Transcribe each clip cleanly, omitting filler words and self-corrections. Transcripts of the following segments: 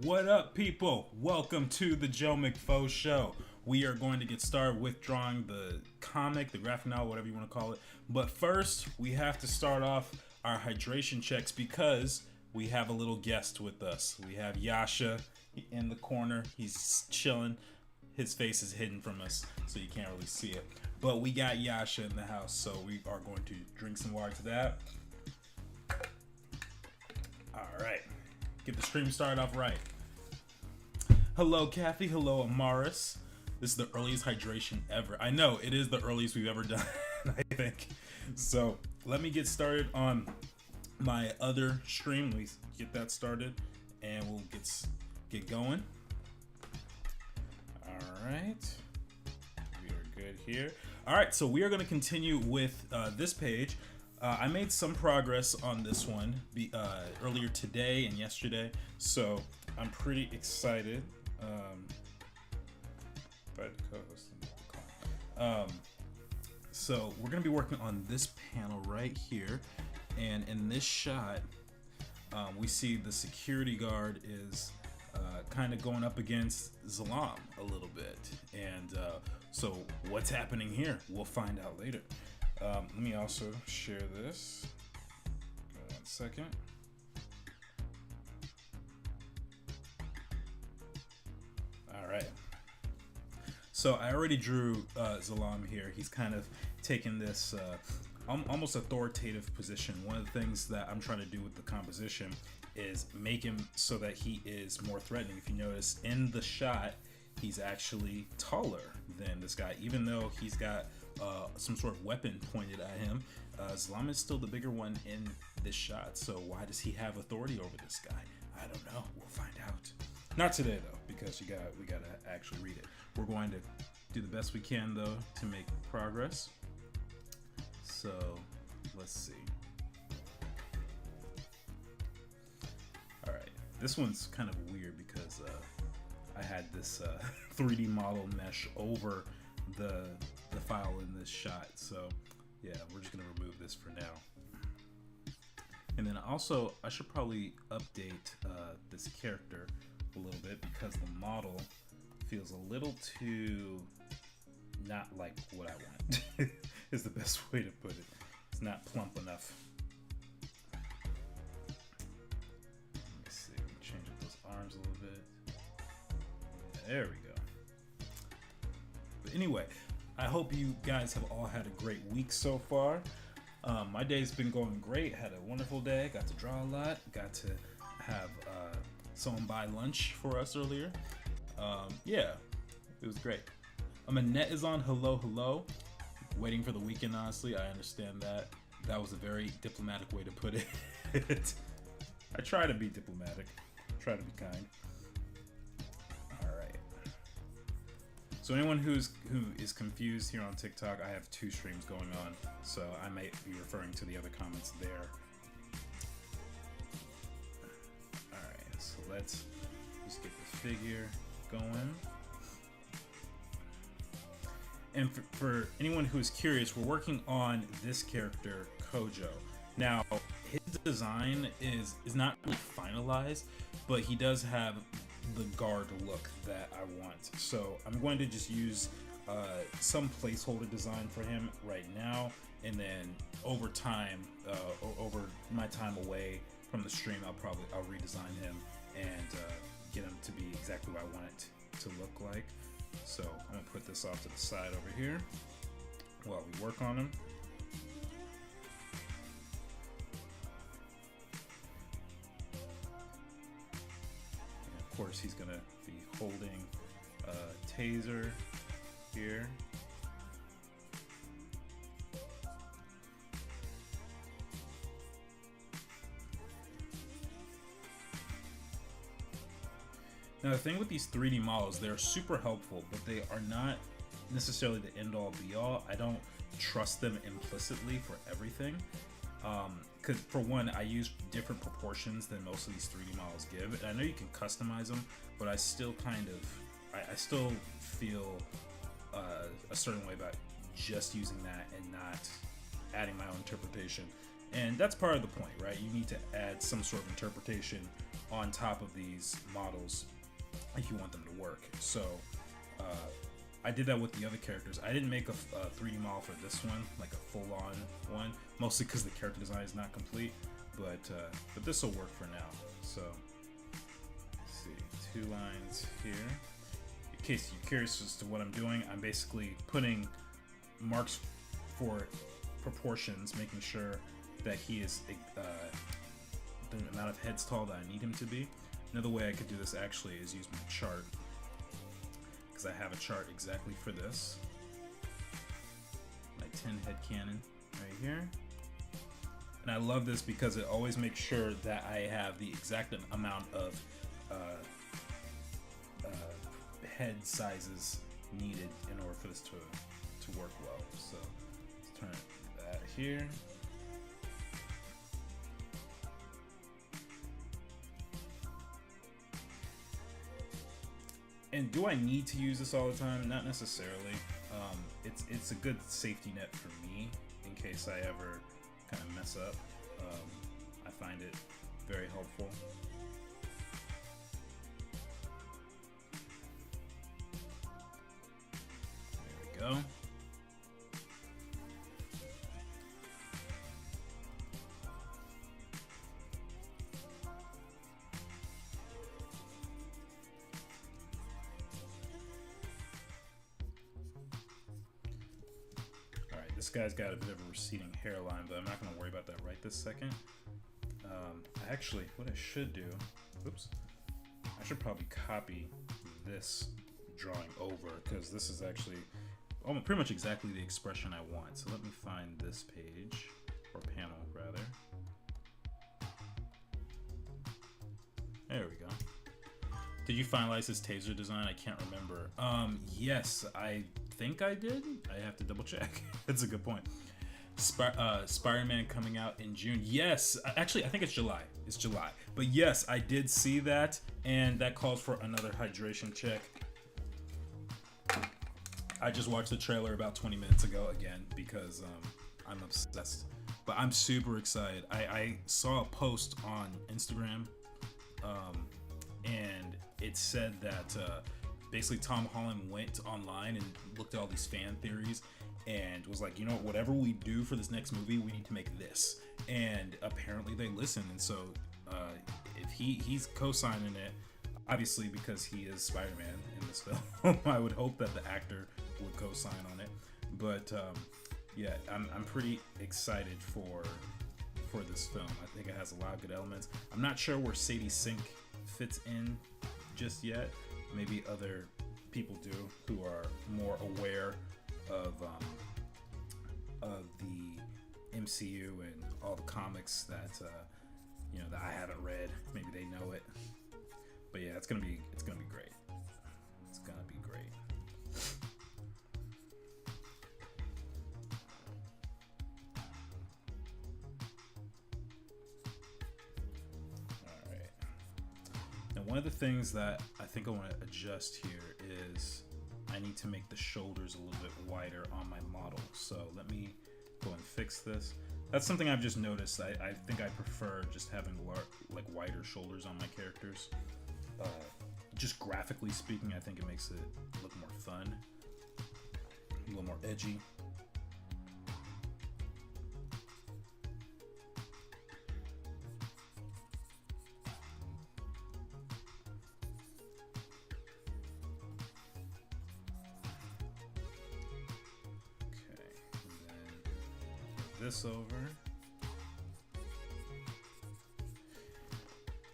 What up, people? Welcome to the Joe McFo Show. We are going to get started with drawing the comic, the graphic novel, whatever you want to call it. But first, we have to start off our hydration checks because we have a little guest with us. We have Yasha in the corner. He's chilling. His face is hidden from us, so you can't really see it. But we got Yasha in the house, so we are going to drink some water to that. All right. Get the stream started off right. Hello, Kathy. Hello, Amaris. This is the earliest hydration ever. I know, it is the earliest we've ever done, I think. So, let me get started on my other stream. Let me get that started, and we'll get going. All right. We are good here. All right, so we are going to continue with this page. I made some progress on this one earlier today and yesterday, so I'm pretty excited. So we're going to be working on this panel right here, and in this shot, we see the security guard is kind of going up against Zalam a little bit, and so what's happening here? We'll find out later. Let me also share this. 1 second. All right. So I already drew Zalam here. He's kind of taken this almost authoritative position. One of the things that I'm trying to do with the composition is make him so that he is more threatening. If you notice in the shot, he's actually taller than this guy, even though he's got some sort of weapon pointed at him. Zalam is still the bigger one in this shot, so why does he have authority over this guy? I don't know. We'll find out. Not today though, because we gotta actually read it. We're going to do the best we can though to make progress. So let's see. All right, this one's kind of weird because I had this 3D model mesh over the file in this shot, so yeah, we're just gonna remove this for now. And then also I should probably update this character a little bit because the model feels a little too not like what I want is the best way to put it. It's not plump enough. Let me see, change up those arms a little bit. Yeah, there we go. But anyway, I hope you guys have all had a great week so far. My day's been going great. Had a wonderful day. Got to draw a lot. Got to have someone buy lunch for us earlier. Yeah, it was great. Annette is on. Hello, hello. Waiting for the weekend, honestly. I understand that. That was a very diplomatic way to put it. I try to be diplomatic. Try to be kind. So anyone who is confused here on TikTok, I have 2 streams going on, so I might be referring to the other comments there. Alright, so let's just get the figure going. And for anyone who is curious, we're working on this character, Kojo. Now, his design is not really finalized, but he does have the guard look that I want. So I'm going to just use some placeholder design for him right now, and then over time, over my time away from the stream, I'll redesign him and get him to be exactly what I want it to look like. So I'm gonna put this off to the side over here while we work on him. Of course, he's gonna be holding a taser here. Now the thing with these 3D models, they're super helpful, but they are not necessarily the end-all be-all. I don't trust them implicitly for everything. Because for one, I use different proportions than most of these 3D models give. And I know you can customize them, but I still I still feel a certain way about just using that and not adding my own interpretation. And that's part of the point, right? You need to add some sort of interpretation on top of these models if you want them to work. So I did that with the other characters. I didn't make a 3D model for this one, like a full-on one, mostly because the character design is not complete. But this will work for now. So let's see, 2 lines here. In case you're curious as to what I'm doing, I'm basically putting marks for proportions, making sure that he is the amount of heads tall that I need him to be. Another way I could do this actually is use my chart, because I have a chart exactly for this. My 10 head cannon right here. And I love this because it always makes sure that I have the exact amount of head sizes needed in order for this to work well. So let's turn that here. And do I need to use this all the time? Not necessarily. It's a good safety net for me in case I ever kind of mess up. I find it very helpful. There we go. This guy's got a bit of a receding hairline, but I'm not going to worry about that right this second. Actually, what I should do, oops, I should probably copy this drawing over, because this is actually pretty much exactly the expression I want. So let me find this page, or panel rather. There we go. Did you finalize this taser design? I can't remember. Yes, I think I did. I have to double check. That's a good point. Spider-Man coming out in June. Yes, actually, I think it's July. It's July. But yes, I did see that, and that calls for another hydration check. I just watched the trailer about 20 minutes ago again because I'm obsessed. But I'm super excited. I saw a post on Instagram, and it said that basically Tom Holland went online and looked at all these fan theories and was like, you know what, whatever we do for this next movie, we need to make this. And apparently they listened, and so if he's co-signing it, obviously because he is Spider-Man in this film, I would hope that the actor would co-sign on it. But yeah, I'm pretty excited for this film. I think it has a lot of good elements. I'm not sure where Sadie Sink fits in just yet. Maybe other people do who are more aware of the MCU and all the comics that that I haven't read. Maybe they know it. But yeah, it's gonna be great. It's gonna be great. All right. Now, one of the things that I think I want to adjust here is I need to make the shoulders a little bit wider on my model. So let me go and fix this. That's something I've just noticed. I think I prefer just having like wider shoulders on my characters. Just graphically speaking, I think it makes it look more fun, a little more edgy. This over.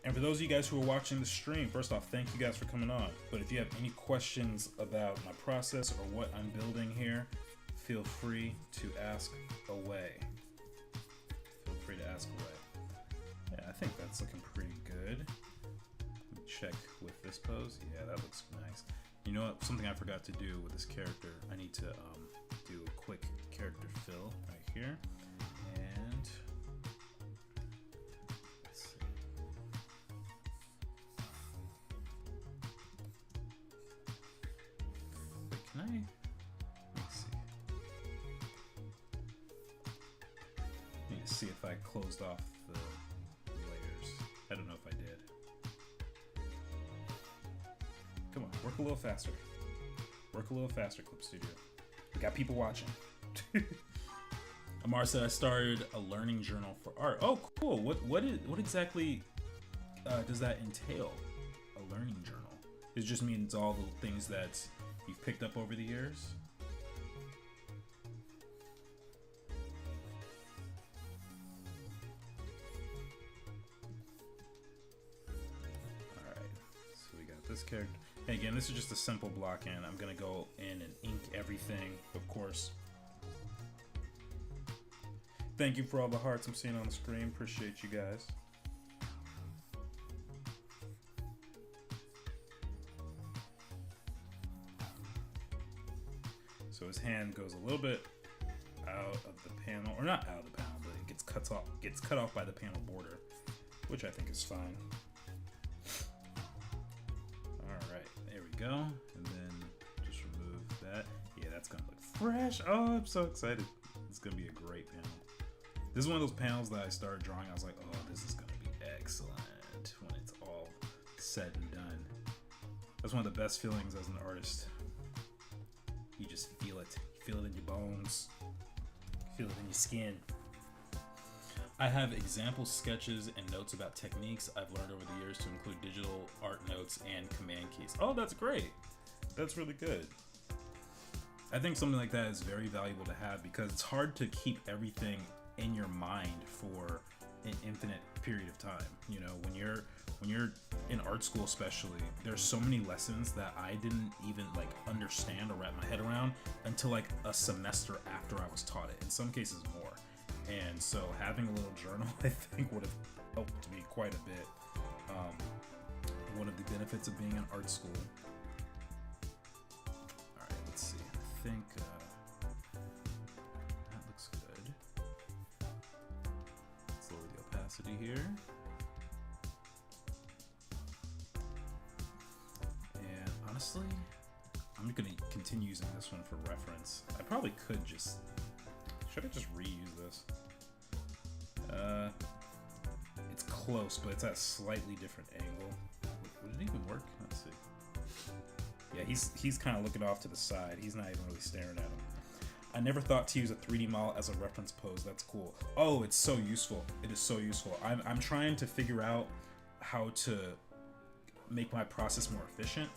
And for those of you guys who are watching the stream, first off, thank you guys for coming on. But if you have any questions about my process or what I'm building here, feel free to ask away. Feel free to ask away. Yeah, I think that's looking pretty good. Let me check with this pose. Yeah, that looks nice. You know what? Something I forgot to do with this character. I need to do a quick character fill right here. And let's see. Wait, can I? Let's see. I need to see if I closed off the layers. I don't know if I did. work a little faster. Work a little faster, Clip Studio. We got people watching. Amar said I started a learning journal for art. Oh, cool. What exactly does that entail? A learning journal? It just means all the things that you've picked up over the years. All right. So we got this character. And again, this is just a simple block in. I'm gonna go in and ink everything, of course. Thank you for all the hearts I'm seeing on the screen. Appreciate you guys. So his hand goes a little bit out of the panel, or not out of the panel, but it gets cut off by the panel border, which I think is fine. All right, there we go, and then just remove that. Yeah, that's gonna look fresh. Oh, I'm so excited. It's gonna be a great panel. This is one of those panels that I started drawing. I was like, oh, this is gonna be excellent when it's all said and done. That's one of the best feelings as an artist. You just feel it. You feel it in your bones. You feel it in your skin. I have example sketches and notes about techniques I've learned over the years to include digital art notes and command keys. Oh, that's great. That's really good. I think something like that is very valuable to have because it's hard to keep everything in your mind for an infinite period of time. You know, when you're in art school especially, there's so many lessons that I didn't even like understand or wrap my head around until like a semester after I was taught it, in some cases more. And so having a little journal I think would have helped me quite a bit. One of the benefits of being in art school. All right, let's see. I think that looks good. Let's lower the opacity here. And honestly, I'm gonna continue using this one for reference. I probably could just, should I just reuse this? It's close, but it's at a slightly different angle. Would it even work? Let's see. Yeah, he's kind of looking off to the side. He's not even really staring at him. I never thought to use a 3D model as a reference pose. That's cool. Oh, it's so useful. It is so useful. I'm trying to figure out how to make my process more efficient,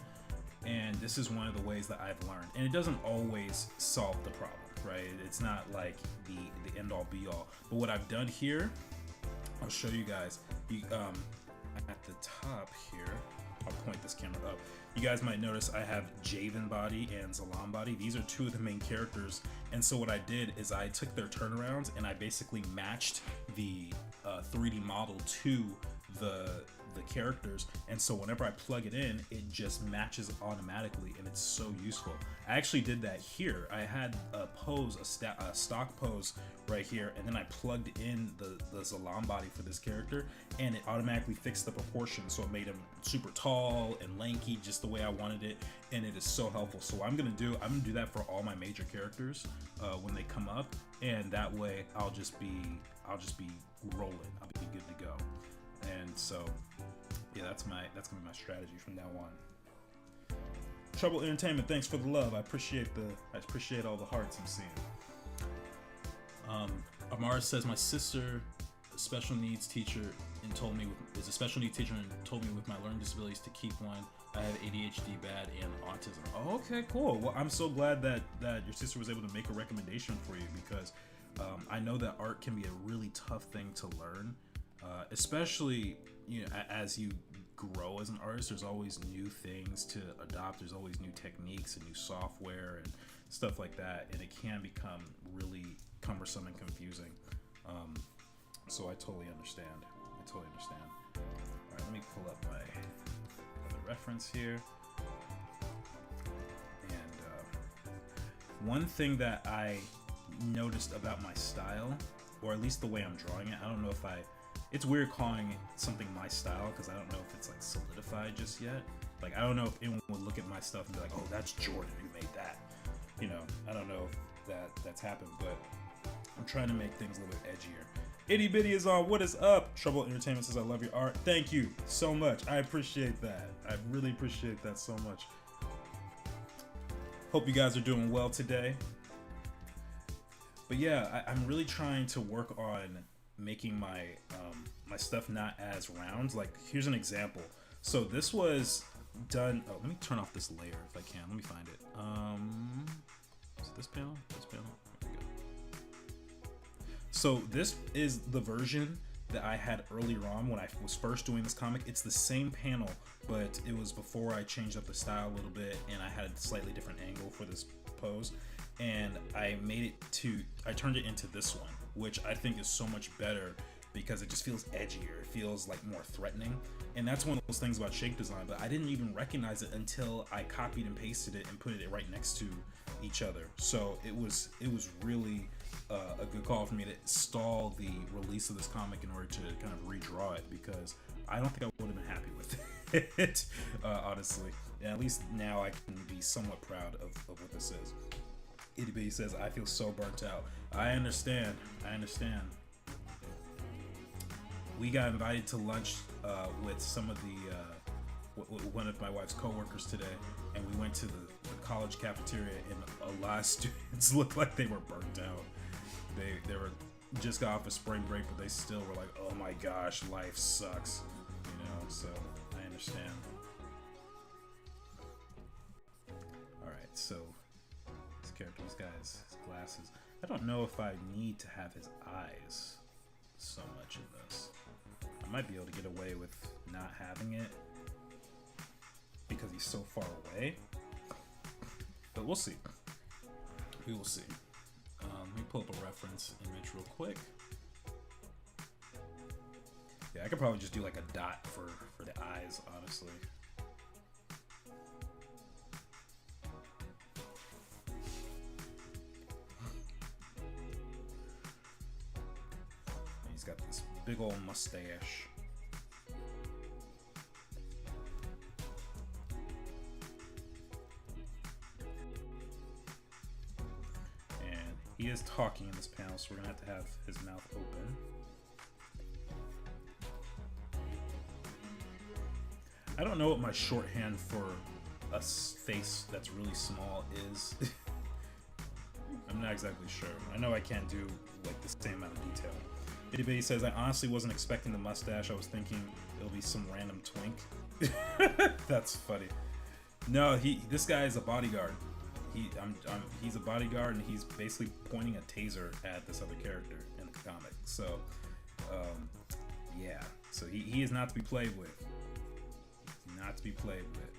and this is one of the ways that I've learned. And it doesn't always solve the problem, right? It's not like the end all be all. But what I've done here, I'll show you guys. At the top here, I'll point this camera up. You guys might notice I have Javen body and Zalam body. These are two of the main characters. And so what I did is I took their turnarounds and I basically matched the 3D model to the characters, and so whenever I plug it in, it just matches automatically, and it's so useful. I actually did that here. I had a pose, a stock pose right here, and then I plugged in the Zalam body for this character, and it automatically fixed the proportion, so it made him super tall and lanky, just the way I wanted it, and it is so helpful. So I'm gonna do that for all my major characters when they come up, and that way I'll just be rolling. I'll be good to go. And so, yeah, that's gonna be my strategy from now on. Trouble Entertainment, thanks for the love. I appreciate all the hearts I'm seeing. Amara says my sister, a special needs teacher, is a special needs teacher and told me with my learning disabilities to keep one. I have ADHD bad and autism. Oh, okay, cool. Well, I'm so glad that your sister was able to make a recommendation for you, because I know that art can be a really tough thing to learn. Especially, you know, as you grow as an artist, there's always new things to adopt. There's always new techniques and new software and stuff like that, and it can become really cumbersome and confusing. So I totally understand. All right, let me pull up my other reference here. And one thing that I noticed about my style, or at least the way I'm drawing it, I don't know if it's weird calling something my style, because I don't know if it's like solidified just yet. Like, I don't know if anyone would look at my stuff and be like, oh, that's Jordan who made that. You know, I don't know if that's happened, but I'm trying to make things a little bit edgier. Itty Bitty is on. What is up? Trouble Entertainment says, I love your art. Thank you so much. I appreciate that. I really appreciate that so much. Hope you guys are doing well today. But yeah, I'm really trying to work on making my stuff not as round. Like, here's an example. So this was done. Oh, let me turn off this layer if I can. Let me find it. Is it this panel? This panel. There we go. So this is the version that I had earlier on when I was first doing this comic. It's the same panel, but it was before I changed up the style a little bit, and I had a slightly different angle for this pose. And I turned it into this one, which I think is so much better because it just feels edgier. It feels like more threatening. And that's one of those things about Shake Design, but I didn't even recognize it until I copied and pasted it and put it right next to each other. So it was really a good call for me to stall the release of this comic in order to kind of redraw it, because I don't think I would have been happy with it, honestly. And at least now I can be somewhat proud of what this is. Itty Bitty says, I feel so burnt out. I understand. We got invited to lunch with some of one of my wife's coworkers today, and we went to the college cafeteria, and a lot of students looked like they were burnt out. They were just got off a spring break, but they still were like, oh my gosh, life sucks, so I understand. Alright, so this character, this guy's his glasses. I don't know if I need to have his eyes so much in this. I might be able to get away with not having it because he's so far away, but we'll see. We will see. Let me pull up a reference image real quick. Yeah, I could probably just do like a dot for the eyes, honestly. He's got this big old mustache. He is talking in this panel, so we're gonna have to have his mouth open. I don't know what my shorthand for a face that's really small is. I'm not exactly sure. I know I can't do like the same amount of detail. Itty Bitty says, I honestly wasn't expecting the mustache. I was thinking it'll be some random twink. That's funny. No, this guy is a bodyguard. He's a bodyguard, and he's basically pointing a taser at this other character in the comic. So, yeah. So he is not to be played with. He's not to be played with.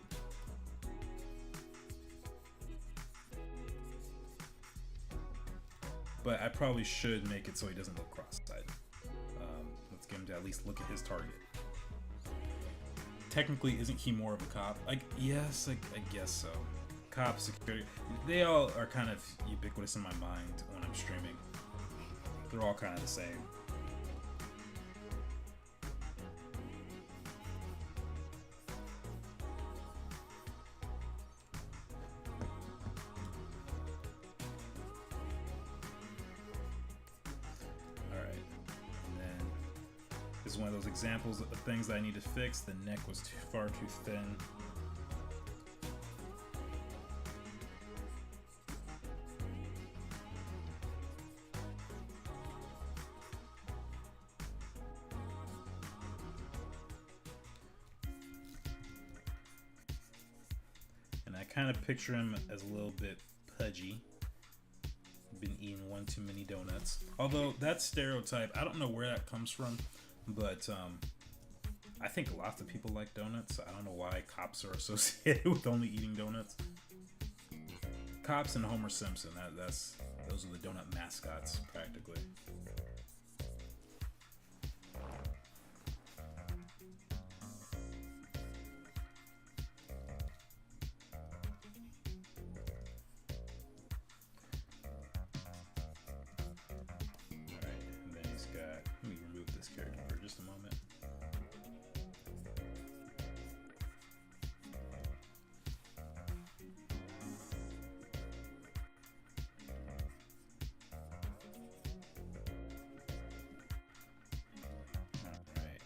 But I probably should make it so he doesn't look cross-eyed. Let's get him to at least look at his target. Technically, isn't he more of a cop? Like, yes, I guess so. Cop, security, they all are kind of ubiquitous in my mind when I'm streaming. They're all kind of the same. Alright, and then this is one of those examples of things that I need to fix. The neck was far too thin. Kind of picture him as a little bit pudgy. Been eating one too many donuts. Although that stereotype, I don't know where that comes from, but I think lots of people like donuts. I don't know why cops are associated with only eating donuts. Cops and Homer Simpson. Those are the donut mascots, practically. Let me remove this character for just a moment. Alright,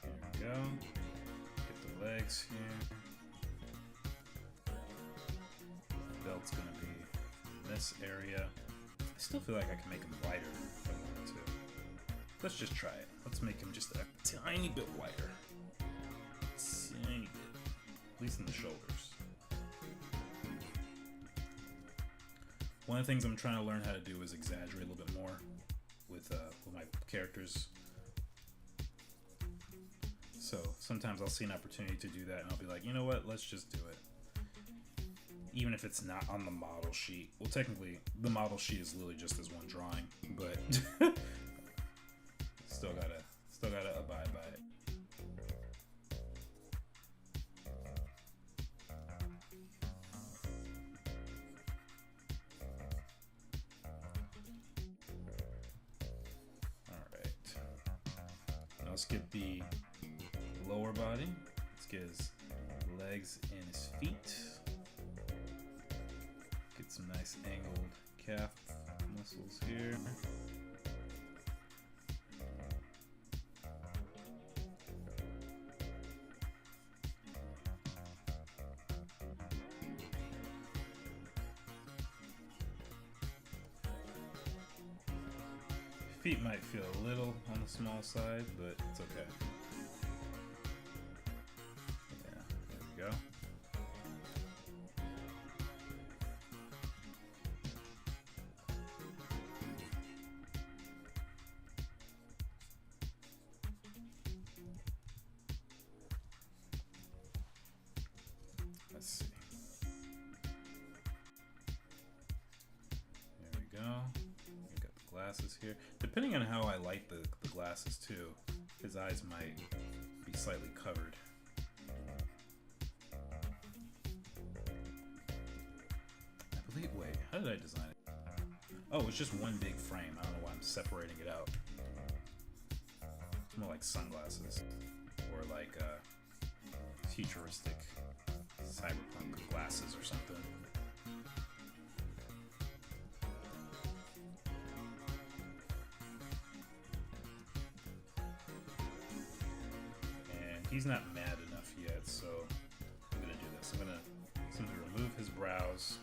here we go. Get the legs here. Belt it's gonna be in this area. I still feel like I can make him wider if I wanted to. Let's just try it. Let's make him just a tiny bit wider. Tiny bit. At least in the shoulders. One of the things I'm trying to learn how to do is exaggerate a little bit more with my characters. So sometimes I'll see an opportunity to do that and I'll be like, you know what, let's just do it. Even if it's not on the model sheet. Well, technically, the model sheet is literally just this one drawing, but still gotta abide by it. Let's get the lower body. Let's get his legs and his feet. Get some nice angled calf muscles here. Feet might feel a little on the small side, but it's okay. Yeah, there we go. Let's see. There we go. We got the glasses here. Depending on how I light the glasses too, his eyes might be slightly covered. I believe, wait, how did I design it? Oh, it's just one big frame. I don't know why I'm separating it out. It's more like sunglasses or like futuristic cyberpunk glasses or something. He's not mad enough yet, so I'm gonna do this. I'm gonna simply remove his brows,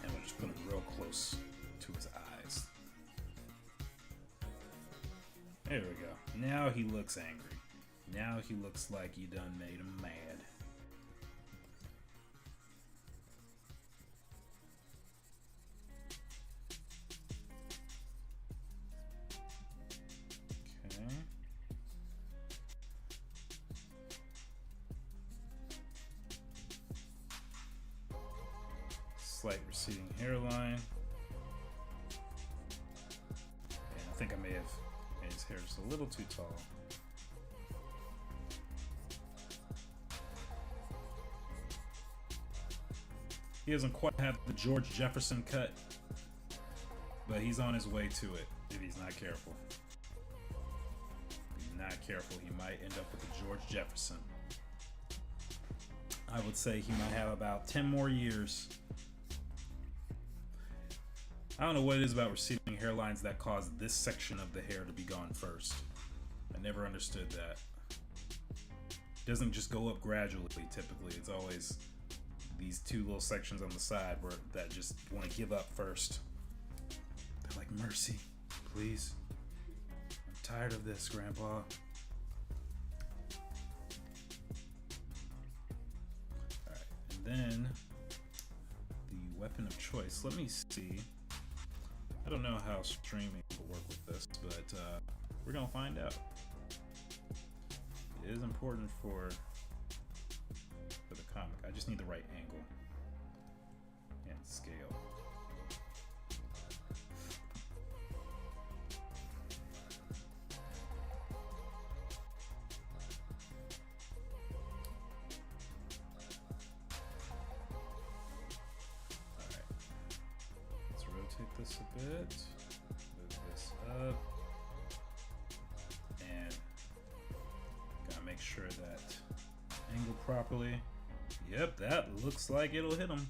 and we'll just put him real close to his eyes. There we go. Now he looks angry. Now he looks like you done made him mad. Slight receding hairline. And I think I may have made his hair just a little too tall. He doesn't quite have the George Jefferson cut, but he's on his way to it if he's not careful. If he's not careful, he might end up with the George Jefferson. I would say he might have about 10 more years. I don't know what it is about receding hairlines that cause this section of the hair to be gone first. I never understood that. It doesn't just go up gradually, typically. It's always these two little sections on the side where that just want to give up first. They're like, mercy, please. I'm tired of this, Grandpa. Alright, and then the weapon of choice. Let me see. I don't know how streaming will work with this, but we're gonna find out. It is important for the comic. I just need the right angle and scale. Rotate this a bit, move this up, and gotta make sure that angle properly. Yep, that looks like it'll hit him.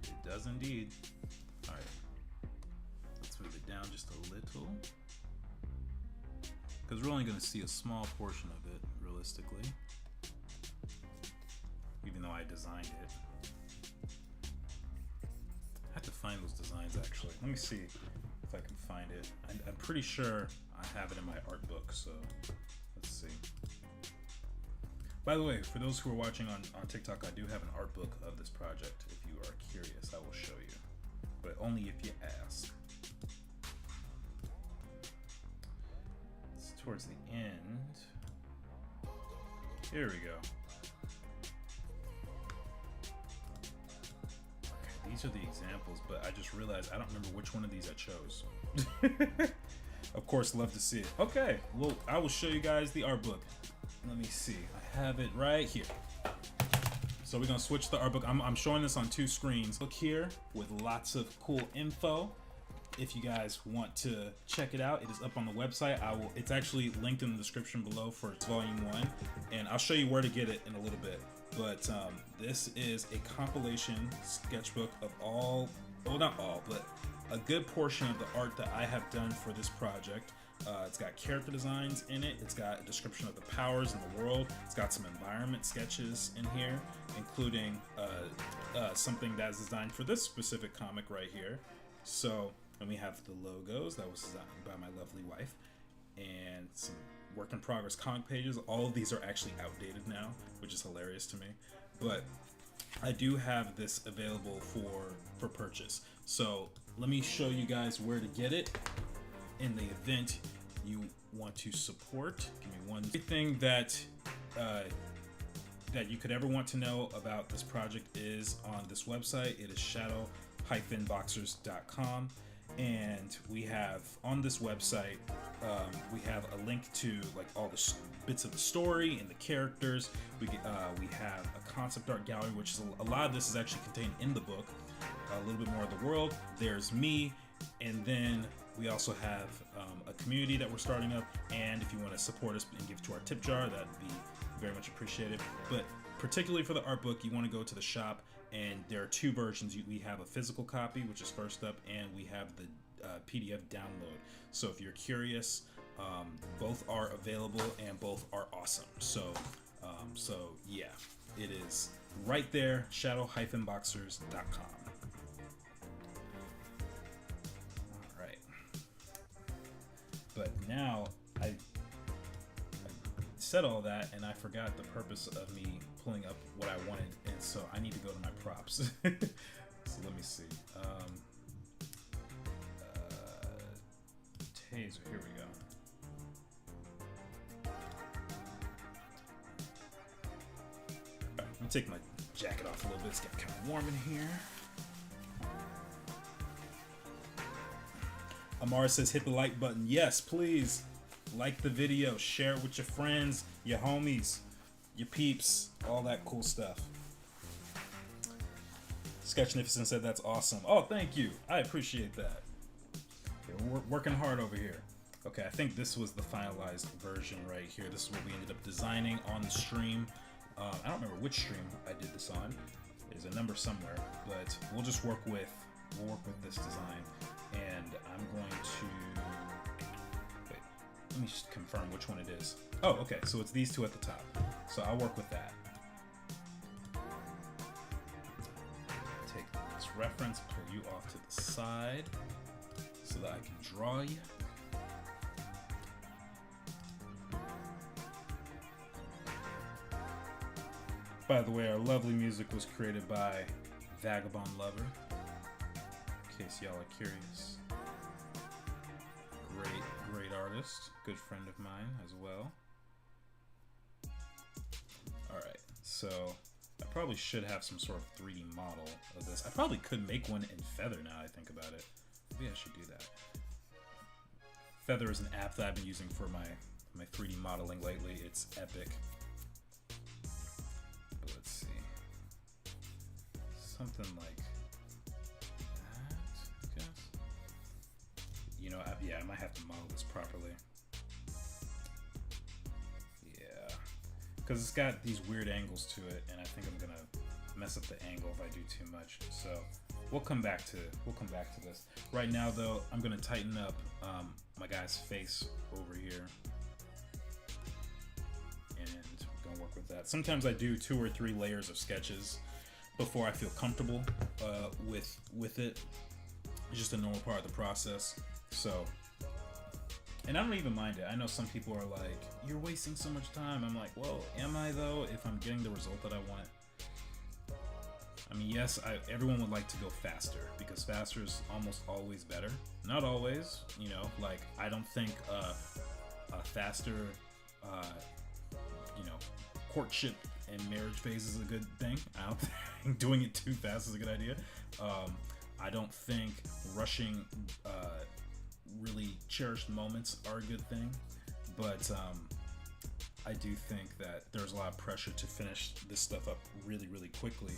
It does indeed. Alright, let's move it down just a little, because we're only going to see a small portion of it, realistically. even though I designed it. I have to find those designs actually. Let me see if I can find it. I'm pretty sure I have it in my art book, so let's see. By the way, for those who are watching on TikTok, I do have an art book of this project. If you are curious, I will show you, but only if you ask. It's towards the end. Here we go. Okay, these are the examples, but I just realized I don't remember which one of these I chose. Of course, love to see it. Okay, well, I will show you guys the art book. Let me see. I have it right here. So we're gonna switch the art book. I'm showing this on 2 screens. Look here with lots of cool info. If you guys want to check it out, it is up on the website. It's actually linked in the description below for volume 1, and I'll show you where to get it in a little bit. But this is a compilation sketchbook of all, well, not all, but a good portion of the art that I have done for this project. It's got character designs in it. It's got a description of the powers in the world. It's got some environment sketches in here, including something that's designed for this specific comic right here. So, and we have the logos that was designed by my lovely wife, and some work in progress comic pages. All of these are actually outdated now, which is hilarious to me. But I do have this available for purchase. So let me show you guys where to get it. In the event you want to support, give me one. Everything that that you could ever want to know about this project is on this website. It is shadow-boxers.com, and we have on this website we have a link to like all the bits of the story and the characters. We have a concept art gallery, which is a lot of this is actually contained in the book. A little bit more of the world. There's me, and then we also have a community that we're starting up, and if you want to support us and give to our tip jar, that'd be very much appreciated. But particularly for the art book, you want to go to the shop, and there are 2 versions. We have a physical copy, which is first up, and we have the PDF download. So if you're curious, both are available and both are awesome. So yeah, it is right there, shadow-boxers.com. But now I said all that, and I forgot the purpose of me pulling up what I wanted, and so I need to go to my props. So let me see. Taser, here we go. All right, let me take my jacket off a little bit. It's getting kind of warm in here. Amara says, hit the like button. Yes, please. Like the video. Share it with your friends, your homies, your peeps, all that cool stuff. Sketchnificent said that's awesome. Oh, thank you. I appreciate that. Okay, we're working hard over here. Okay, I think this was the finalized version right here. This is what we ended up designing on the stream. I don't remember which stream I did this on. There's a number somewhere, but we'll work with this design. And I'm going to wait. Let me just confirm which one it is. Oh, okay. So it's these 2 at the top. So I'll work with that. Take this reference, pull you off to the side, so that I can draw you. By the way, our lovely music was created by Vagabond Lover. In case y'all are curious. Great artist, good friend of mine as well. Alright, so I probably should have some sort of 3D model of this. I probably could make one in Feather now I think about it. Maybe I should do that. Feather is an app that I've been using for my 3D modeling lately. It's epic. But let's see. Something like you know, yeah, I might have to model this properly. Yeah, because it's got these weird angles to it, and I think I'm gonna mess up the angle if I do too much. So we'll come back to this. Right now, though, I'm gonna tighten up my guy's face over here, and we're gonna work with with that. Sometimes I do 2 or 3 layers of sketches before I feel comfortable with it. It's just a normal part of the process. So, and I don't even mind it. I know some people are like, "You're wasting so much time." I'm like, well, am I though? If I'm getting the result that I want. I mean, yes, everyone would like to go faster because faster is almost always better. Not always, you know. Like, I don't think a faster, you know, courtship and marriage phase is a good thing. I don't think doing it too fast is a good idea. I don't think rushing really cherished moments are a good thing, but I do think that there's a lot of pressure to finish this stuff up really, really quickly,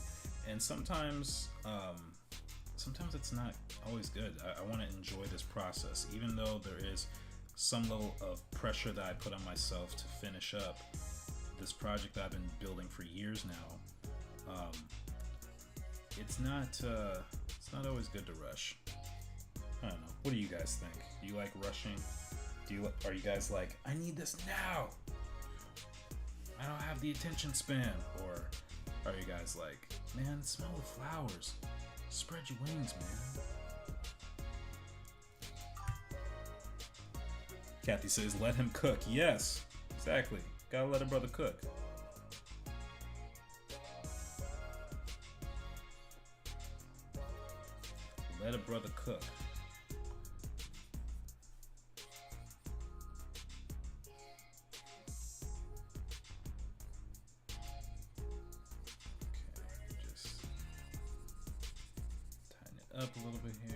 and sometimes it's not always good. I want to enjoy this process, even though there is some level of pressure that I put on myself to finish up this project that I've been building for years now. It's not always good to rush. I don't know. What do you guys think? Do you like rushing? Are you guys like, I need this now? I don't have the attention span. Or are you guys like, man, smell the flowers. Spread your wings, man. Kathy says, let him cook. Yes, exactly. Gotta let a brother cook. Let a brother cook. Okay, just tighten it up a little bit here.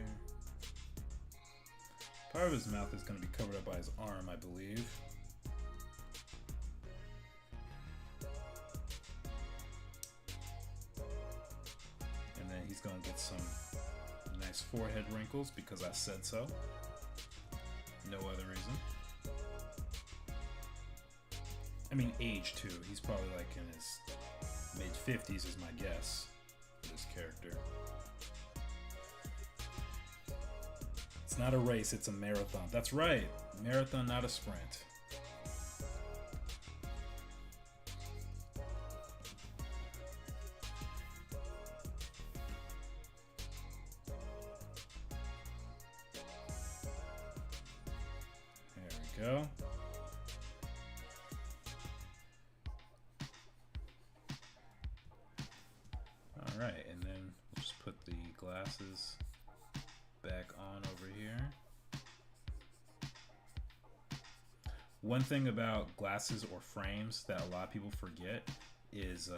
Part of his mouth is going to be covered up by his arm, I believe. And then he's going to get some nice forehead wrinkles because I said so. No other reason. I mean, age too. He's probably like in his mid-50s is my guess for this character. It's not a race, it's a marathon. That's right. Marathon, not a sprint. There we go. All right, and then we'll just put the glasses back on over here. One thing about glasses or frames that a lot of people forget is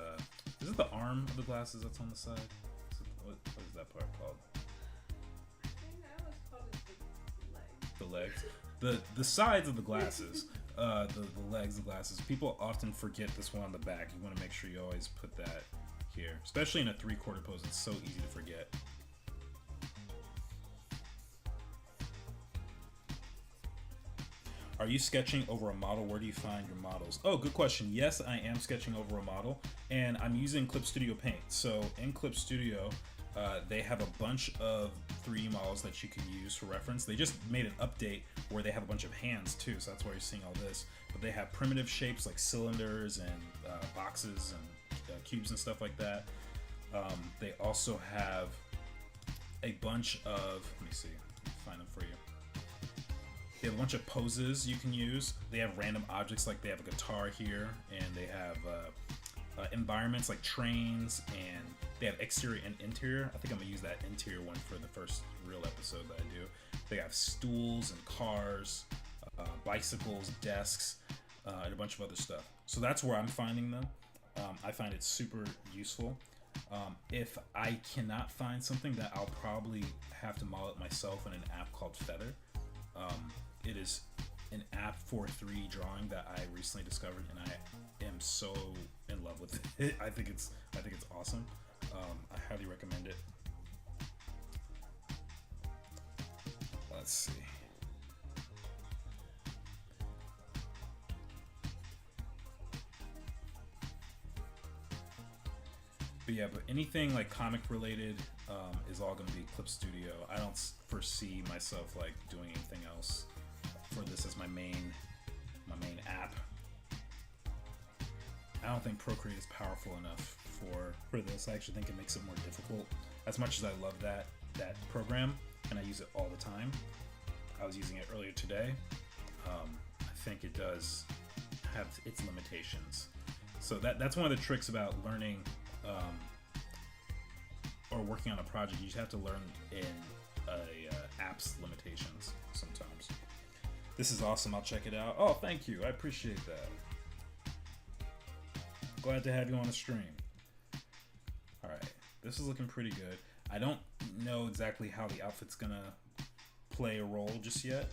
it the arm of the glasses that's on the side? What is that part called? I think I always called it The legs. The sides of the glasses, the legs of the glasses. People often forget this one on the back. You want to make sure you always put that here, especially in a 3/4 pose. It's so easy to forget. Are you sketching over a model? Where do you find your models? Oh, good question. Yes, I am sketching over a model, and I'm using Clip Studio Paint. So in Clip Studio, they have a bunch of 3D models that you can use for reference. They just made an update where they have a bunch of hands too, so that's why you're seeing all this. But they have primitive shapes like cylinders and boxes and cubes and stuff like that. They also have a bunch of, let me see, let me find them for you. They have a bunch of poses you can use. They have random objects, like they have a guitar here, and they have environments like trains, and they have exterior and interior. I think I'm gonna use that interior one for the first real episode that I do. They have stools and cars, bicycles, desks, and a bunch of other stuff. So that's where I'm finding them. I find it super useful. If I cannot find something, that I'll probably have to model it myself in an app called Feather. It is an app for 3D drawing that I recently discovered, and I am so in love with it. I think it's awesome. I highly recommend it. Let's see. But yeah, but anything like comic related is all going to be Clip Studio. I don't foresee myself like doing anything else for this as my main app. I don't think Procreate is powerful enough for this. I actually think it makes it more difficult. As much as I love that program and I use it all the time, I was using it earlier today. I think it does have its limitations. So that's one of the tricks about learning or working on a project. You just have to learn in app's limitations sometimes. This is awesome. I'll check it out. Oh, thank you. I appreciate that. Glad to have you on the stream. All right, this is looking pretty good. I don't know exactly how the outfit's gonna play a role just yet.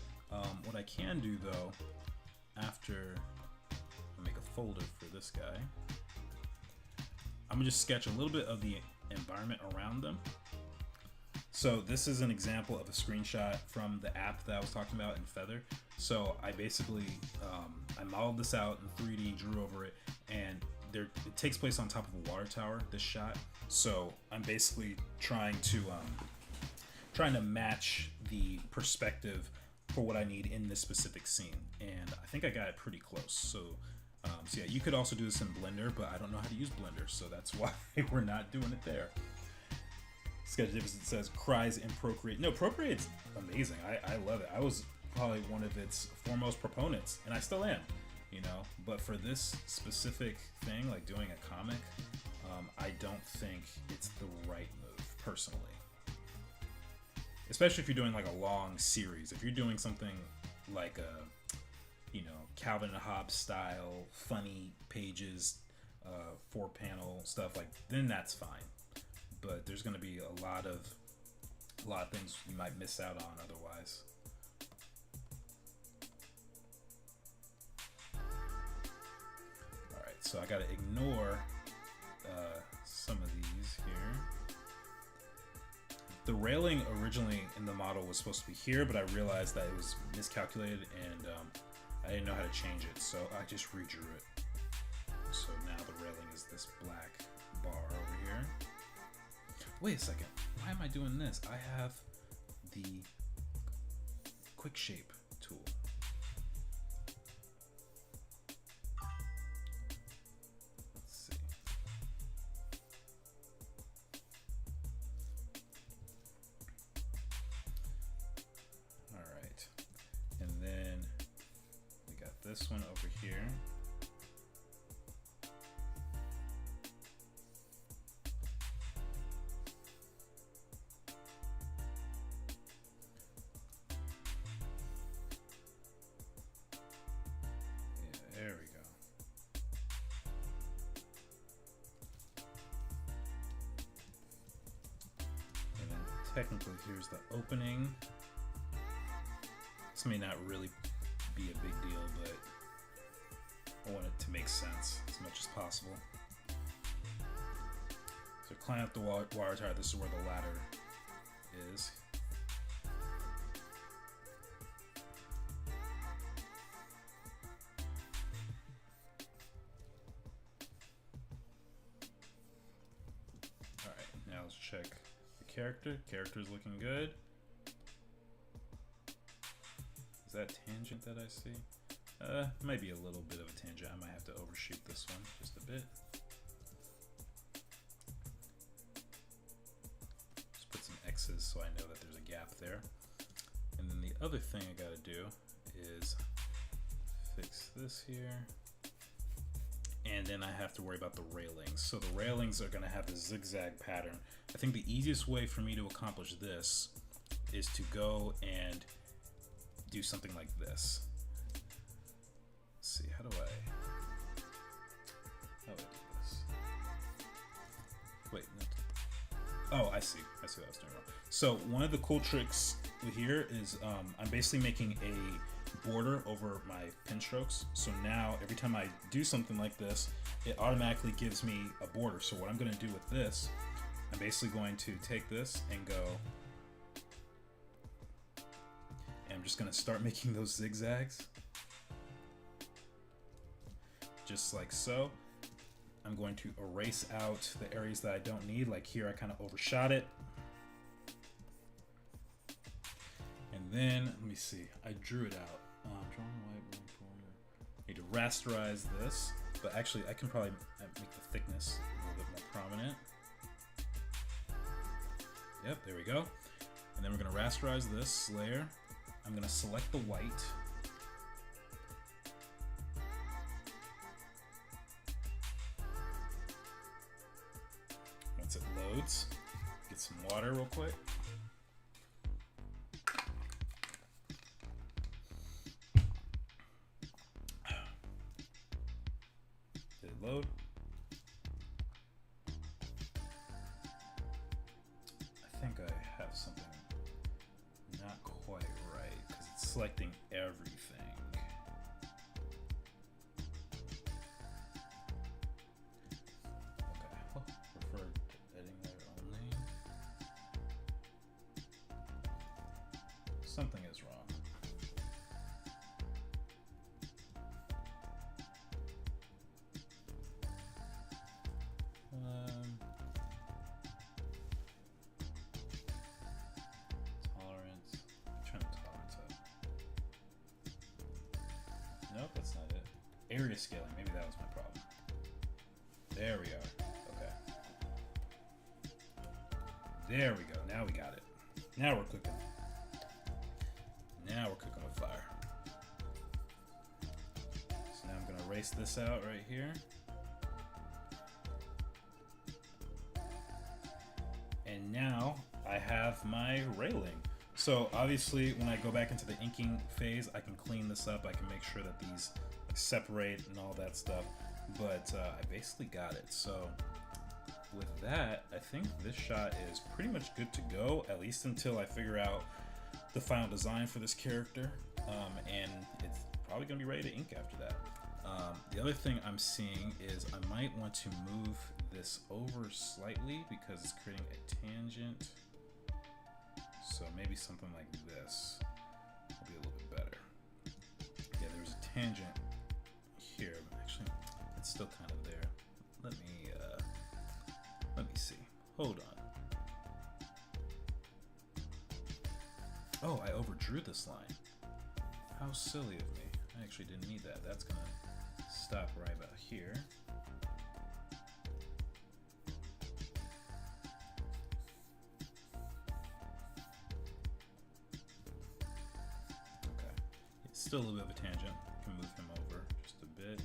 What I can do though, after I make a folder for this guy, I'm gonna just sketch a little bit of the environment around them. So this is an example of a screenshot from the app that I was talking about in Feather. So I basically I modeled this out in 3D, drew over it, and it takes place on top of a water tower, this shot. So I'm basically trying to match the perspective for what I need in this specific scene, and I think I got it pretty close. So yeah, you could also do this in Blender, but I don't know how to use Blender, so that's why we're not doing it there. Sketch Deficit says cries in Procreate. No, Procreate's amazing. I love it. I was probably one of its foremost proponents, and I still am, you know. But for this specific thing, like doing a comic, I don't think it's the right move, personally. Especially if you're doing like a long series. If you're doing something like a, you know, Calvin and Hobbes style, funny pages, 4-panel stuff, like, then that's fine. But there's going to be a lot of things you might miss out on otherwise. All right, so I got to ignore some of these here. The railing originally in the model was supposed to be here, but I realized that it was miscalculated, and I didn't know how to change it, so I just redrew it. So now the railing is this black bar over here. Wait a second, why am I doing this? I have the quick shape tool. Let's see. All right, and then we got this one over here. There we go. And then technically here's the opening. This may not really be a big deal, but I want it to make sense as much as possible. So climb up the wire tower. This is where the ladder is. Check the character. Character's looking good. Is that tangent that I see? Might be a little bit of a tangent. I might have to overshoot this one just a bit. Just put some X's so I know that there's a gap there. And then the other thing I gotta do is fix this here. And then I have to worry about the railings. So the railings are going to have a zigzag pattern. I think the easiest way for me to accomplish this is to go and do something like this. Let's see, how do I do this? Wait, no. Oh, I see what I was doing wrong. So one of the cool tricks here is I'm basically making a border over my pen strokes. So now every time I do something like this, it automatically gives me a border. So what I'm going to do with this, I'm basically going to take this and go, and I'm just going to start making those zigzags just like so. I'm going to erase out the areas that I don't need. Like here, I kind of overshot it. And then, let me see, I drew it out. Drawing white, need to rasterize this. but actually I can probably make the thickness a little bit more prominent. Yep, there we go. And then we're gonna rasterize this layer. I'm gonna select the white. Once it loads, get some water real quick. Did it load? I think I have something not quite right because it's selecting everything. Okay, prefer editing layer only. Something is wrong. Tolerance. Turn the tolerance up. Nope, that's not it. Area scaling. Maybe that was my problem. There we are. Okay. There we go. Now we got it. Now we're cooking. Now we're cooking with fire. So now I'm going to erase this out right here. And now I have my railing. So obviously when I go back into the inking phase, I can clean this up. I can make sure that these separate and all that stuff. But I basically got it. So with that, I think this shot is pretty much good to go, at least until I figure out the final design for this character. And it's probably gonna be ready to ink after that. The other thing I'm seeing is I might want to move this over slightly because it's creating a tangent. So maybe something like this will be a little bit better. Yeah, there's a tangent here, but actually it's still kind of there. Let me see. Hold on. Oh, I overdrew this line. How silly of me. I actually didn't need that. That's gonna stop right about here. Okay. It's still a little bit of a tangent. I can move him over just a bit.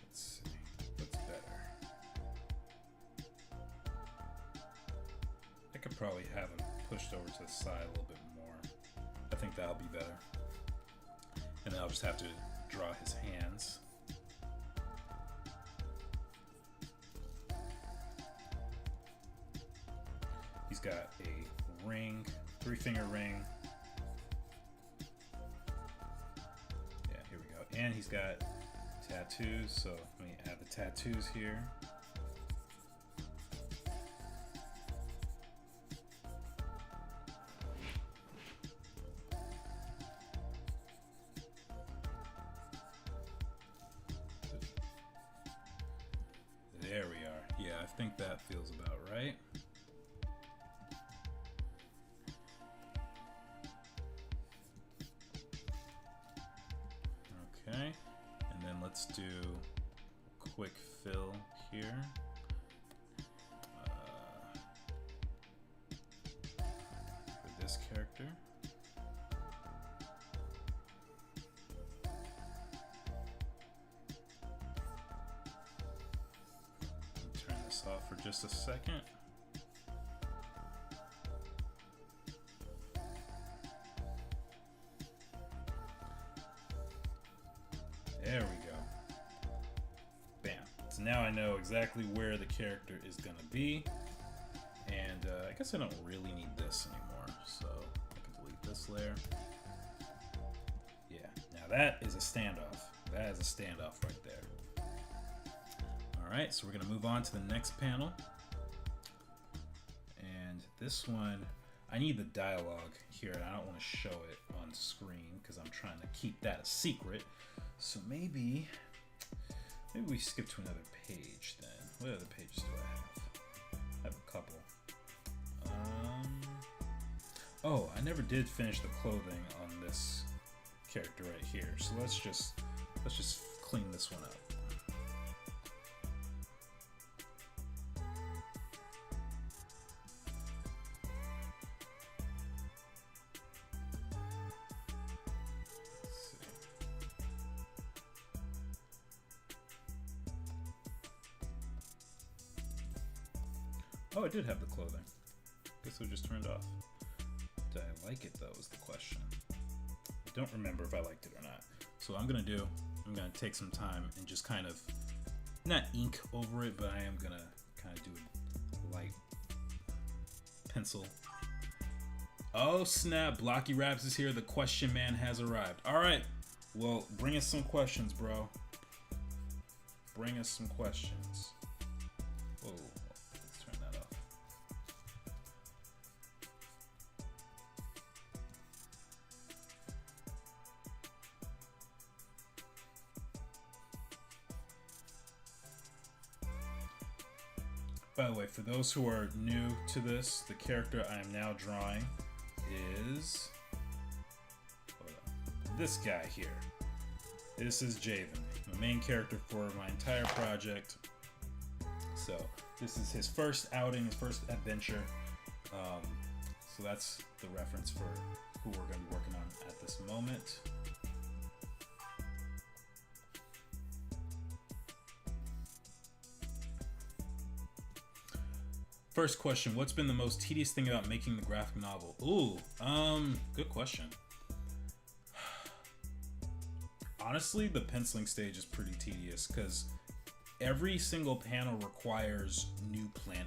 Let's see. What's better? I could probably have him pushed over to the side a little bit more. I think that'll be better. And then I'll just have to draw his hands. He's got a ring, 3-finger ring. Yeah, here we go. And he's got tattoos, so let me add the tattoos here. There we are. Yeah, I think that feels about right. Okay, and then let's do a quick fill here. For this character. Turn this off for just a second. There we go. Bam. So now I know exactly where the character is gonna be. And I guess I don't really need this anymore. So I can delete this layer. Yeah, now that is a standoff. That is a standoff right there. Alright, so we're gonna move on to the next panel. And this one, I need the dialogue here, and I don't want to show it on screen because I'm trying to keep that a secret. So maybe we skip to another page then. What other pages do I have? I have a couple. Oh, I never did finish the clothing on this character right here. So let's just clean this one up. Oh, I did have the clothing. Guess it just turned off. Did I like it though is the question. I don't remember if I liked it or not. So what I'm gonna take some time and just kind of, not ink over it, but I am gonna kind of do a light pencil. Oh snap, Blocky Raps is here. The question man has arrived. Alright, well, bring us some questions, bro. Bring us some questions. Whoa. By the way, for those who are new to this, the character I am now drawing is this guy here. This is Javen, the main character for my entire project. So this is his first outing, his first adventure. So that's the reference for who we're going to be working on at this moment. First question, what's been the most tedious thing about making the graphic novel? Ooh, good question. Honestly, the penciling stage is pretty tedious because every single panel requires new planning.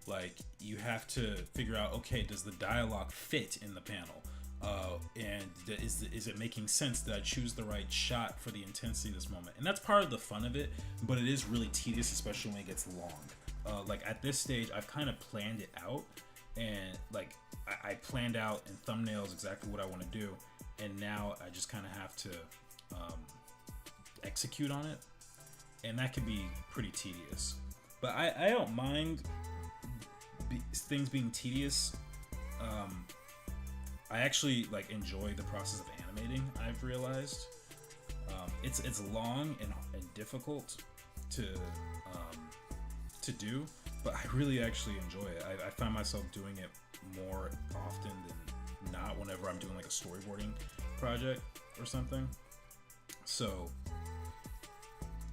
Like, you have to figure out, okay, does the dialogue fit in the panel? And is it making sense? Did I choose the right shot for the intensity of this moment? And that's part of the fun of it, but it is really tedious, especially when it gets long. Like at this stage, I've kind of planned it out, and like I planned out in thumbnails exactly what I want to do, and now I just kind of have to execute on it, and that can be pretty tedious. But I don't mind things being tedious. I actually like enjoy the process of animating. I've realized it's long and difficult to do, but I really actually enjoy it. I find myself doing it more often than not whenever I'm doing like a storyboarding project or something. So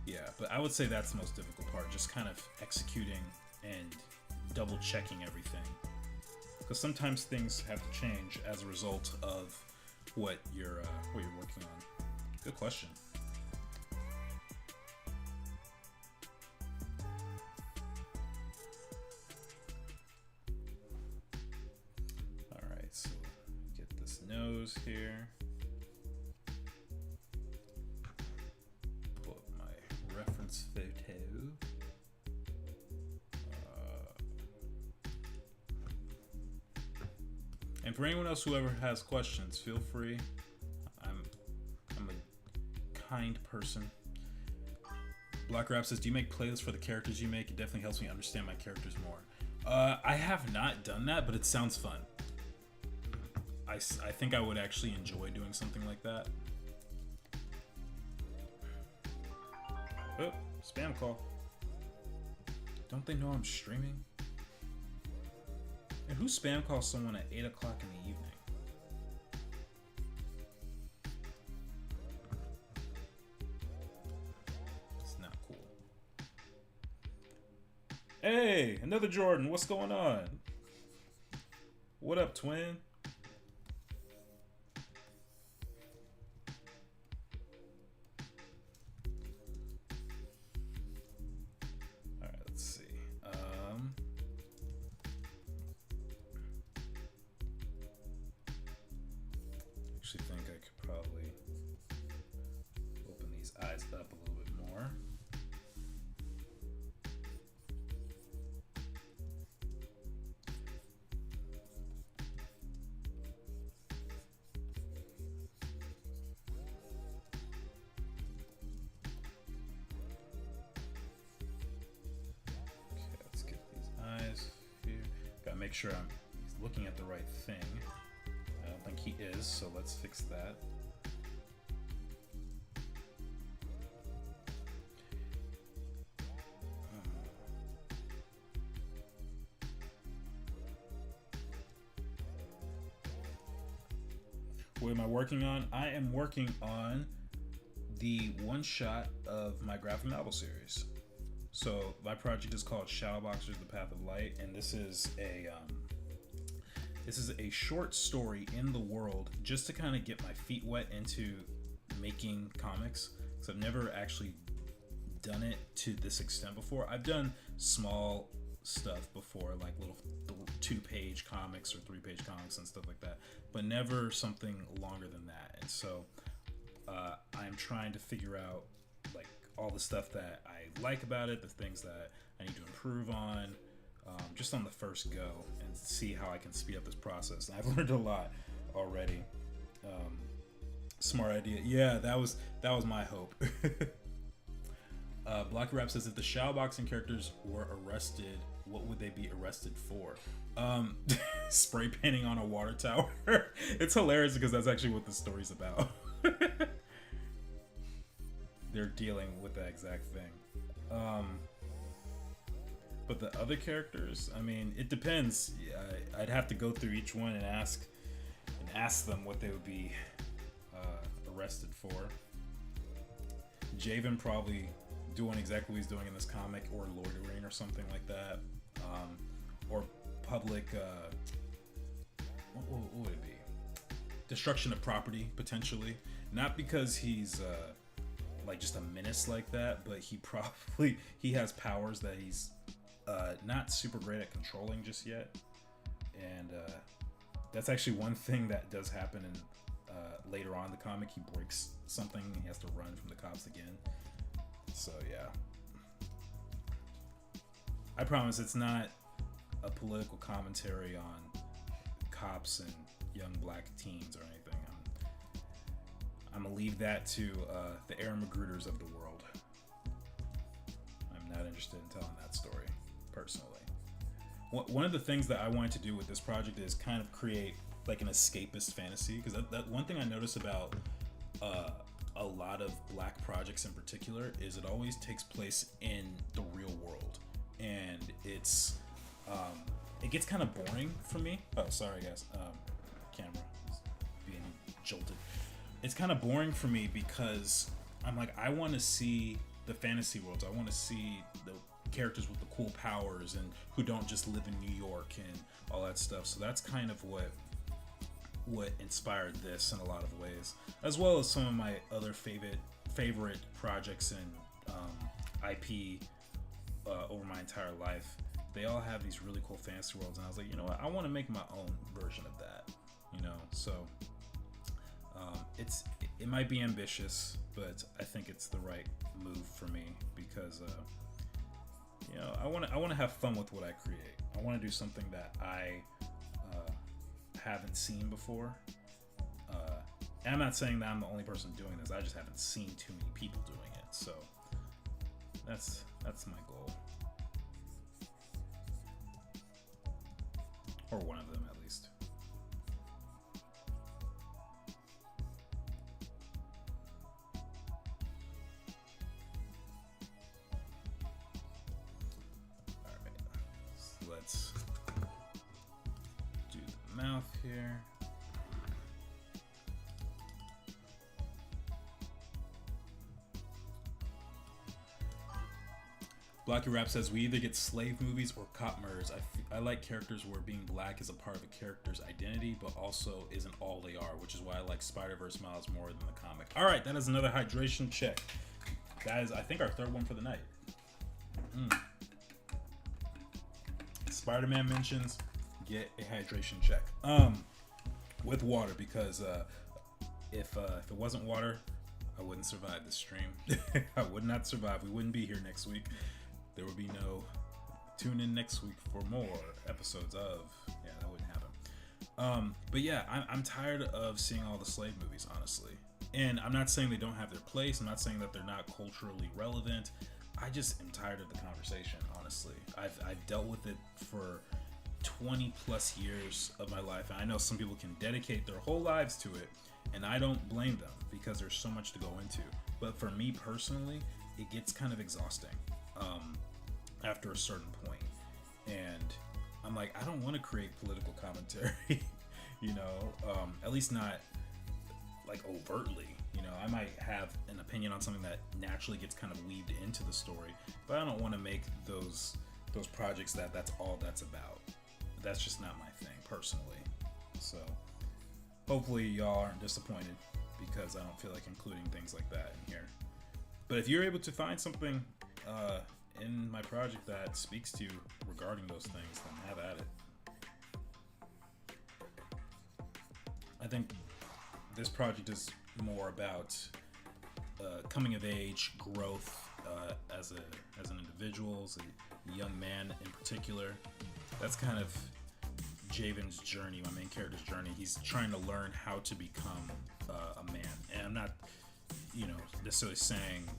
yeah, but I would say that's the most difficult part, just kind of executing and double checking everything, because sometimes things have to change as a result of what you're working on. Good question. So get this nose here. Pull up my reference photo. And for anyone else who ever has questions, feel free. I'm a kind person. Black Rap says, do you make playlists for the characters you make? It definitely helps me understand my characters more. I have not done that, but it sounds fun. I think I would actually enjoy doing something like that. Oh, spam call. Don't they know I'm streaming? And who spam calls someone at 8 o'clock in the evening? It's not cool. Hey, another Jordan. What's going on? What up, twin? Up a little bit more. Okay, let's get these eyes here. Gotta make sure he's looking at the right thing. don't think he is, so let's fix that. What am I working on? I am working on the one shot of my graphic novel series. So my project is called Shadowboxers: The Path of Light, and this is a short story in the world just to kind of get my feet wet into making comics. Because I've never actually done it to this extent before. I've done small stuff before, like little 2-page comics or 3-page comics and stuff like that, but never something longer than that. And so I'm trying to figure out like all the stuff that I like about it, the things that I need to improve on, just on the first go, and see how I can speed up this process. And I've learned a lot already. Smart idea. Yeah, that was my hope. Blocky Rap says, if the shadowboxing characters were arrested, what would they be arrested for? Spray painting on a water tower. It's hilarious because that's actually what the story's about. They're dealing with that exact thing. But the other characters, I mean, it depends. I'd have to go through each one and ask them what they would be arrested for. Javen probably doing exactly what he's doing in this comic, or loitering or something like that, or public what would it be, destruction of property potentially, not because he's like just a menace like that, but he has powers that he's not super great at controlling just yet. And that's actually one thing that does happen in later on in the comic. He breaks something and he has to run from the cops again. So yeah, I promise it's not a political commentary on cops and young black teens or anything. I'm gonna leave that to the Aaron Magruders of the world. I'm not interested in telling that story personally. One of the things that I wanted to do with this project is kind of create like an escapist fantasy, because that one thing I notice about a lot of black projects in particular is it always takes place in the real world, and it's it gets kind of boring for me. Oh, sorry guys, camera is being jolted. It's kind of boring for me because I'm like, I want to see the fantasy worlds. I want to see the characters with the cool powers and who don't just live in New York and all that stuff. So that's kind of what inspired this in a lot of ways, as well as some of my other favorite projects and IP over my entire life. They all have these really cool fantasy worlds, and I was like, you know what, I want to make my own version of that, you know. So it might be ambitious, but I think it's the right move for me, because you know, I want to have fun with what I create. I want to do something that I haven't seen before. And I'm not saying that I'm the only person doing this. I just haven't seen too many people doing it. So that's my goal, or one of them at least. All right, so let's do the mouth here. Blocky Rap says, we either get slave movies or cop murders. I like characters where being black is a part of a character's identity, but also isn't all they are, which is why I like Spider-Verse Miles more than the comic. All right, that is another hydration check. That is, I think, our third one for the night. Spider-Man mentions, get a hydration check. With water, because if it wasn't water, I wouldn't survive this stream. I would not survive. We wouldn't be here next week. There would be no tune in next week for more episodes of, yeah, that wouldn't happen. But yeah, I'm tired of seeing all the slave movies, honestly. And I'm not saying they don't have their place. I'm not saying that they're not culturally relevant. I just am tired of the conversation, honestly. I've dealt with it for 20 plus years of my life. And I know some people can dedicate their whole lives to it, and I don't blame them because there's so much to go into. But for me personally, it gets kind of exhausting after a certain point. And I'm like, I don't want to create political commentary, at least not like overtly. I might have an opinion on something that naturally gets kind of weaved into the story, but I don't want to make those projects that's all that's about. That's just not my thing personally. So hopefully y'all aren't disappointed because I don't feel like including things like that in here. But if you're able to find something in my project that speaks to you regarding those things, then have at it. I think this project is more about coming of age, growth as an individual, as a young man in particular. That's kind of Javen's journey, my main character's journey. He's trying to learn how to become a man, and I'm not, necessarily saying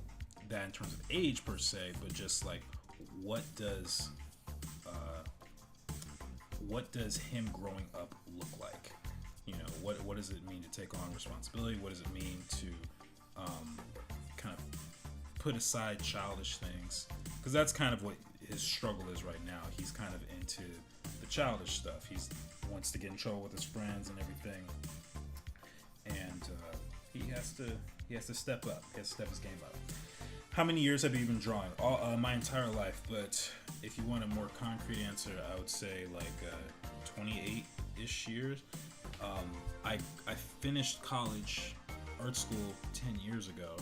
that in terms of age per se, but just like what does him growing up look like? What does it mean to take on responsibility? What does it mean to kind of put aside childish things? Because that's kind of what his struggle is right now. He's kind of into the childish stuff. He wants to get in trouble with his friends and everything, and he has to step up. He has to step his game up. How many years have you been drawing? My entire life. But if you want a more concrete answer, I would say like 28-ish years. I finished college, art school 10 years ago,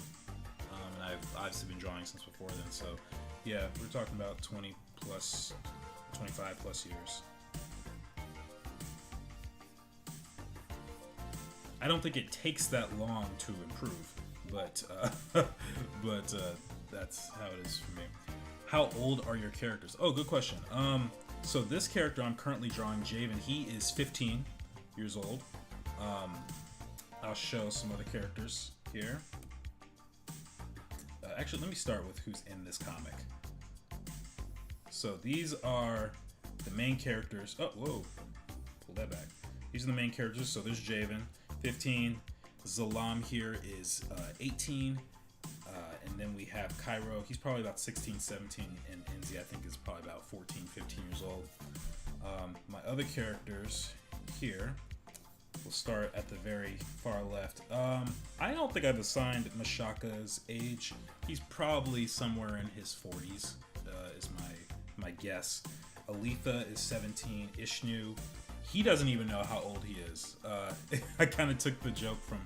and I've obviously been drawing since before then. So, yeah, we're talking about 25 plus years. I don't think it takes that long to improve, but that's how it is for me. How old are your characters? Oh, good question. So this character I'm currently drawing, Javen, he is 15 years old. I'll show some other characters here. Actually, let me start with who's in this comic. So these are the main characters. Oh, whoa. Pull that back. These are the main characters. So there's Javen, 15. Zalam here is 18. And then we have Cairo. He's probably about 16, 17. And Enzi, I think, is probably about 14, 15 years old. My other characters here, we'll start at the very far left. I don't think I've assigned Mashaka's age. He's probably somewhere in his 40s, is my guess. Aletha is 17. Ishnu, he doesn't even know how old he is. I kind of took the joke from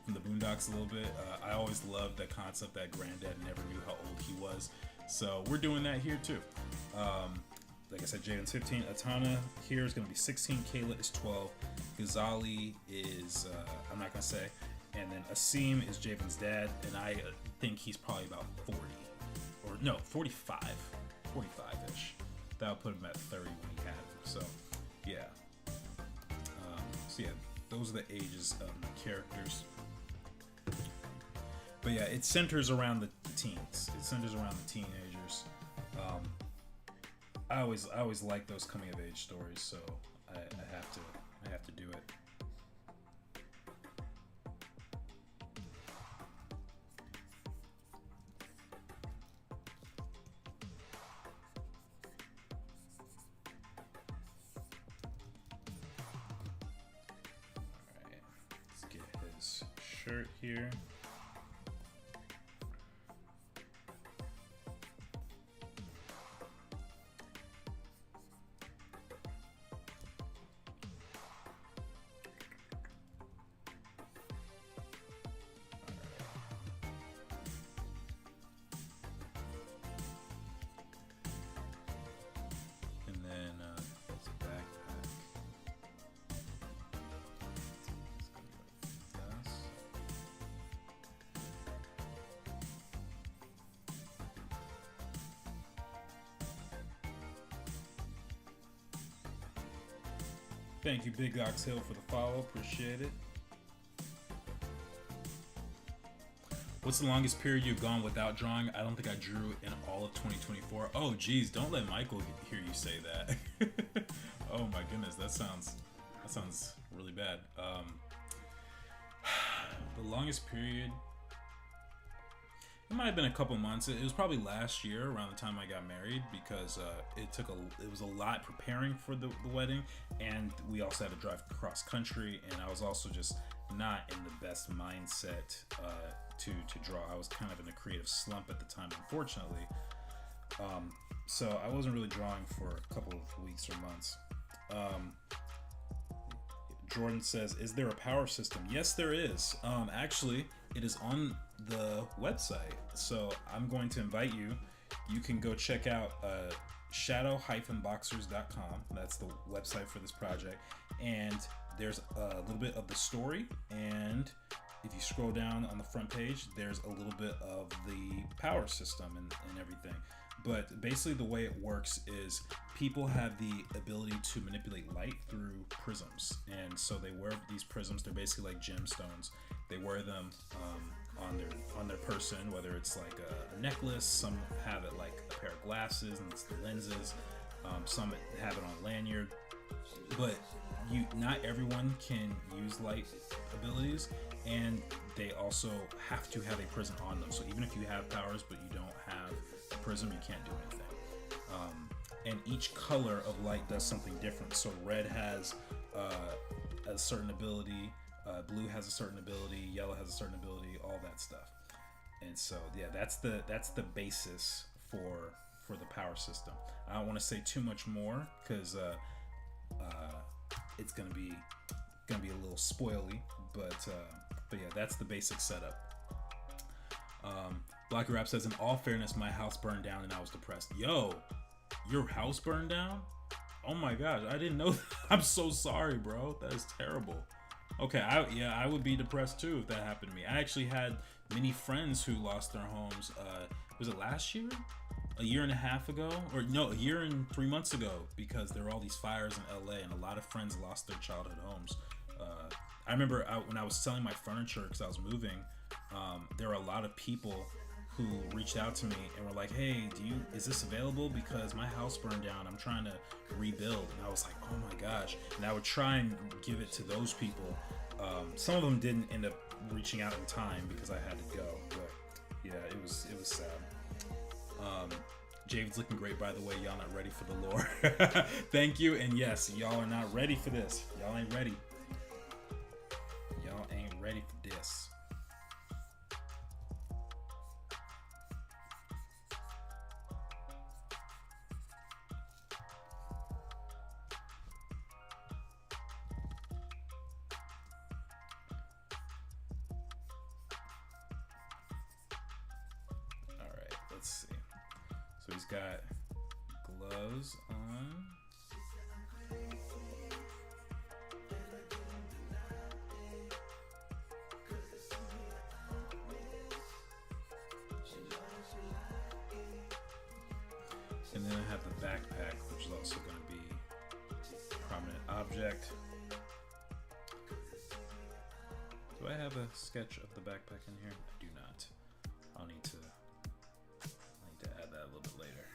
the Boondocks a little bit. I always loved the concept that Granddad never knew how old he was. So we're doing that here too. Like I said, Jaden's 15. Atana here is going to be 16. Kayla is 12. Ghazali is, I'm not going to say. And then Asim is Javen's dad, and I think he's probably about 40. Or no, 45. 45-ish. That'll put him at 30 when he had him. So, yeah. So, yeah, those are the ages of my characters. But, yeah, it centers around the teens. It centers around the teenagers. I always like those coming of age stories, so I have to do it. Alright, let's get his shirt here. Thank you, Big Ox Hill, for the follow. Appreciate it. What's the longest period you've gone without drawing? I don't think I drew in all of 2024. Oh, geez, don't let Michael hear you say that. Oh my goodness, that sounds really bad. The longest period, it might have been a couple months. It was probably last year around the time I got married, because it was a lot preparing for the wedding, and we also had to drive cross country, and I was also just not in the best mindset to draw. I was kind of in a creative slump at the time, unfortunately. So I wasn't really drawing for a couple of weeks or months. Jordan says, is there a power system? Yes, there is. Actually, it is on the website. So I'm going to invite you. You can go check out shadow-boxers.com. That's the website for this project. And there's a little bit of the story. And if you scroll down on the front page, there's a little bit of the power system and everything. But basically the way it works is people have the ability to manipulate light through prisms. And so they wear these prisms. They're basically like gemstones. They wear them on their person, whether it's like a necklace. Some have it like a pair of glasses, and it's the lenses. Some have it on lanyard. But not everyone can use light abilities, and they also have to have a prism on them. So even if you have powers but you don't have a prism, you can't do anything. And each color of light does something different. So red has a certain ability, blue has a certain ability, yellow has a certain ability, all that stuff. And so yeah, that's the basis for the power system. I don't want to say too much more, because it's gonna be a little spoily, but yeah, that's the basic setup. Blocky Rap says, in all fairness, my house burned down and I was depressed. Yo, your house burned down? Oh my gosh, I didn't know that. I'm so sorry, bro. That is terrible. Okay, I would be depressed too if that happened to me. I actually had many friends who lost their homes. Was it last year? A year and a half ago? Or no, a year and 3 months ago, because there were all these fires in LA and a lot of friends lost their childhood homes. I remember when I was selling my furniture because I was moving, there were a lot of people who reached out to me and were like, hey, is this available? Because my house burned down. I'm trying to rebuild. And I was like, oh my gosh. And I would try and give it to those people. Some of them didn't end up reaching out in time because I had to go. But yeah, it was sad. Javid's looking great, by the way. Y'all not ready for the lore. Thank you. And yes, y'all are not ready for this. Y'all ain't ready. Y'all ain't ready for this. Let's see. So he's got gloves on. And then I have the backpack, which is also going to be a prominent object. Do I have a sketch of the backpack in here? I do not. I'll need to add that a little bit later.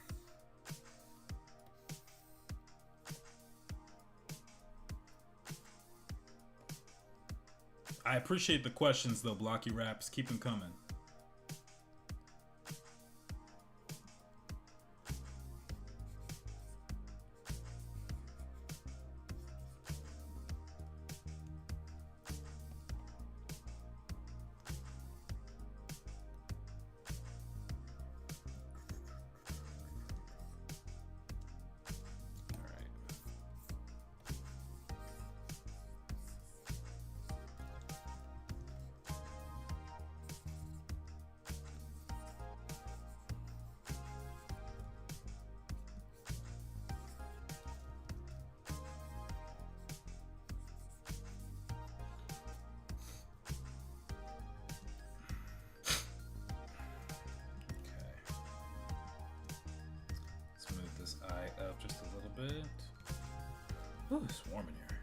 I appreciate the questions though, Blocky Raps. Keep them coming. Up just a little bit. Ooh, it's warm in here.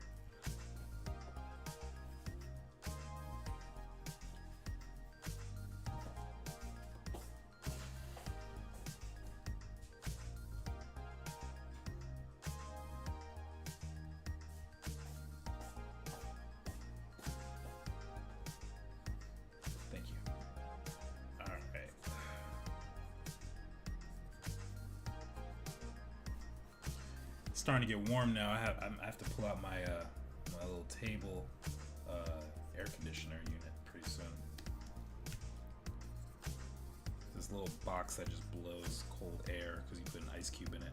starting to get warm now. I have to pull out my my little table air conditioner unit pretty soon. This little box that just blows cold air because you put an ice cube in it,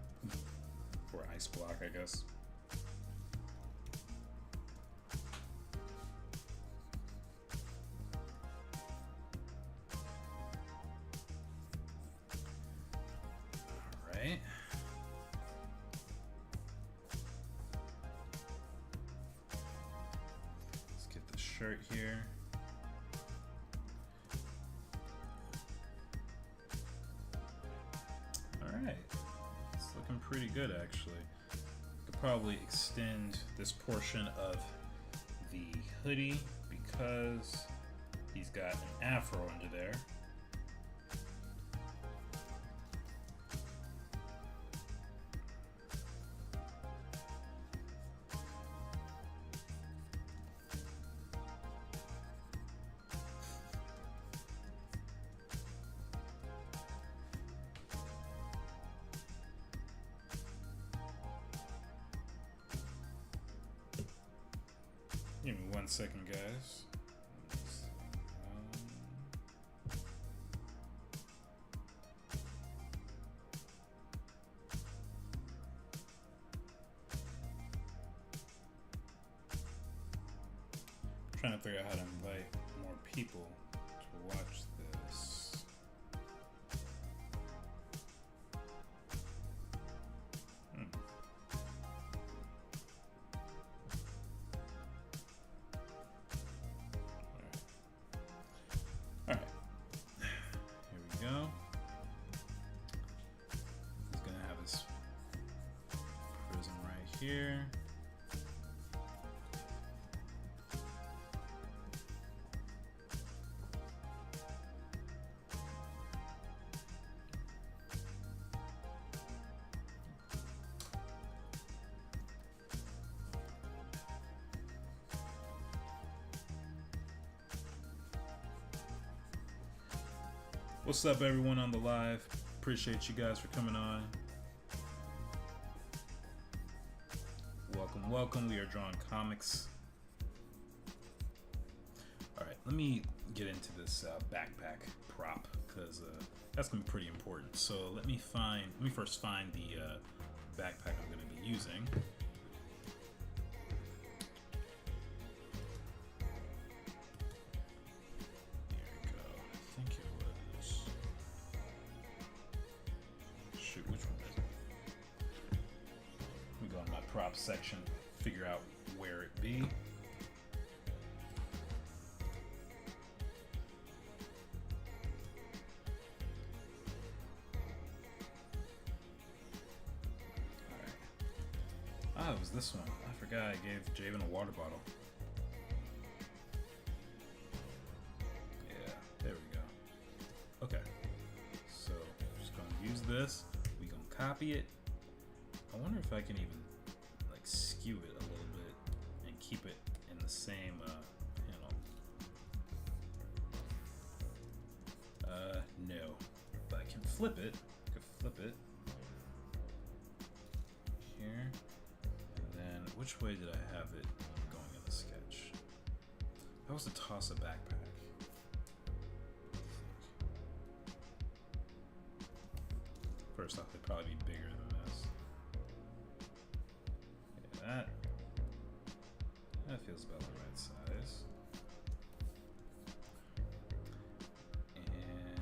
or ice block, I guess. All right. Let's get the shirt here. Alright, it's looking pretty good actually. Could probably extend this portion of the hoodie because he's got an afro under there. Give me 1 second, guys. Trying to figure out how to invite more people to watch this. Alright. Here we go. He's gonna have his prism right here. What's up, everyone on the live? Appreciate you guys for coming on. Welcome, welcome. We are drawing comics. All right, let me get into this backpack prop because that's gonna be pretty important. So let me first find the backpack I'm gonna be using. Prop section, figure out where it be. Alright. Ah, it was this one. I forgot I gave Javen a water bottle. Yeah, there we go. Okay. So, just gonna use this. We gonna copy it. I wonder if I can even skew it a little bit and keep it in the same panel. No, but I can flip it. I could flip it here, and then which way did I have it going in the sketch? If I was to toss a backpack, first off, it'd probably be bigger than this. That feels about the right size. And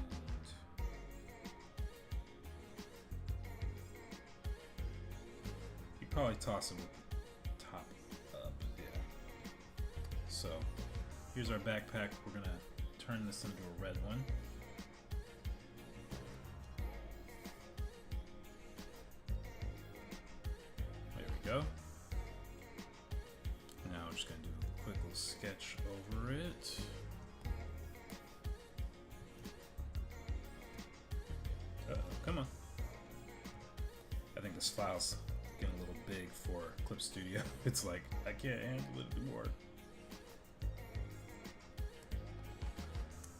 you probably toss it with the top up, yeah. So here's our backpack. We're gonna turn this into a red one. There we go. Now we're just going to do a quick little sketch over it. Uh-oh, come on. I think this file's getting a little big for Clip Studio. It's like, I can't handle it anymore.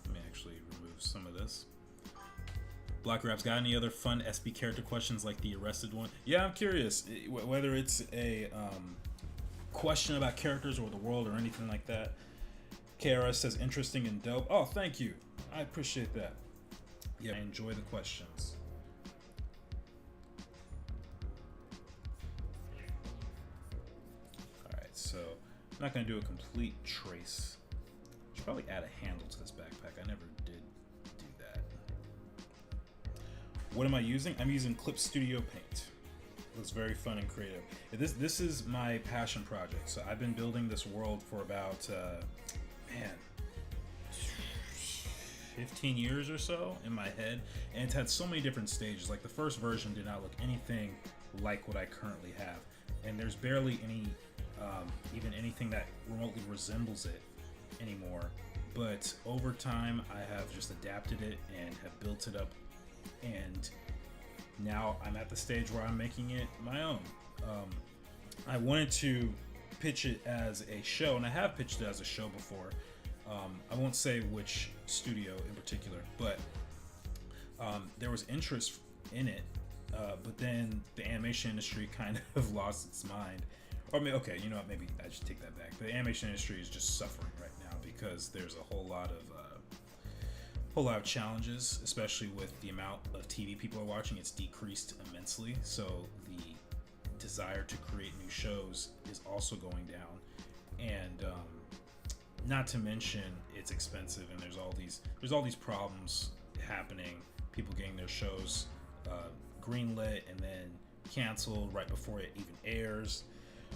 Let me actually remove some of this. Black Raps, got any other fun SB character questions like the arrested one? Yeah, I'm curious whether it's a question about characters or the world or anything like that. KRS says interesting and dope. Oh, thank you. I appreciate that. Yeah, I enjoy the questions. Alright, so I'm not going to do a complete trace. I should probably add a handle to this backpack. I never did do that. What am I using? I'm using Clip Studio Paint. It looks very fun and creative. This is my passion project. So I've been building this world for about, 15 years or so in my head, and it's had so many different stages. Like the first version did not look anything like what I currently have, and there's barely any even anything that remotely resembles it anymore. But over time I have just adapted it and have built it up, and now I'm at the stage where I'm making it my own. I wanted to pitch it as a show, and I have pitched it as a show before. I won't say which studio in particular, but there was interest in it, but then the animation industry kind of lost its mind. Or okay, you know what? Maybe I should take that back. The animation industry is just suffering right now because there's a whole lot of challenges, especially with the amount of TV people are watching. It's decreased immensely, so the desire to create new shows is also going down, and not to mention it's expensive, and there's all these problems happening. People getting their shows greenlit and then canceled right before it even airs.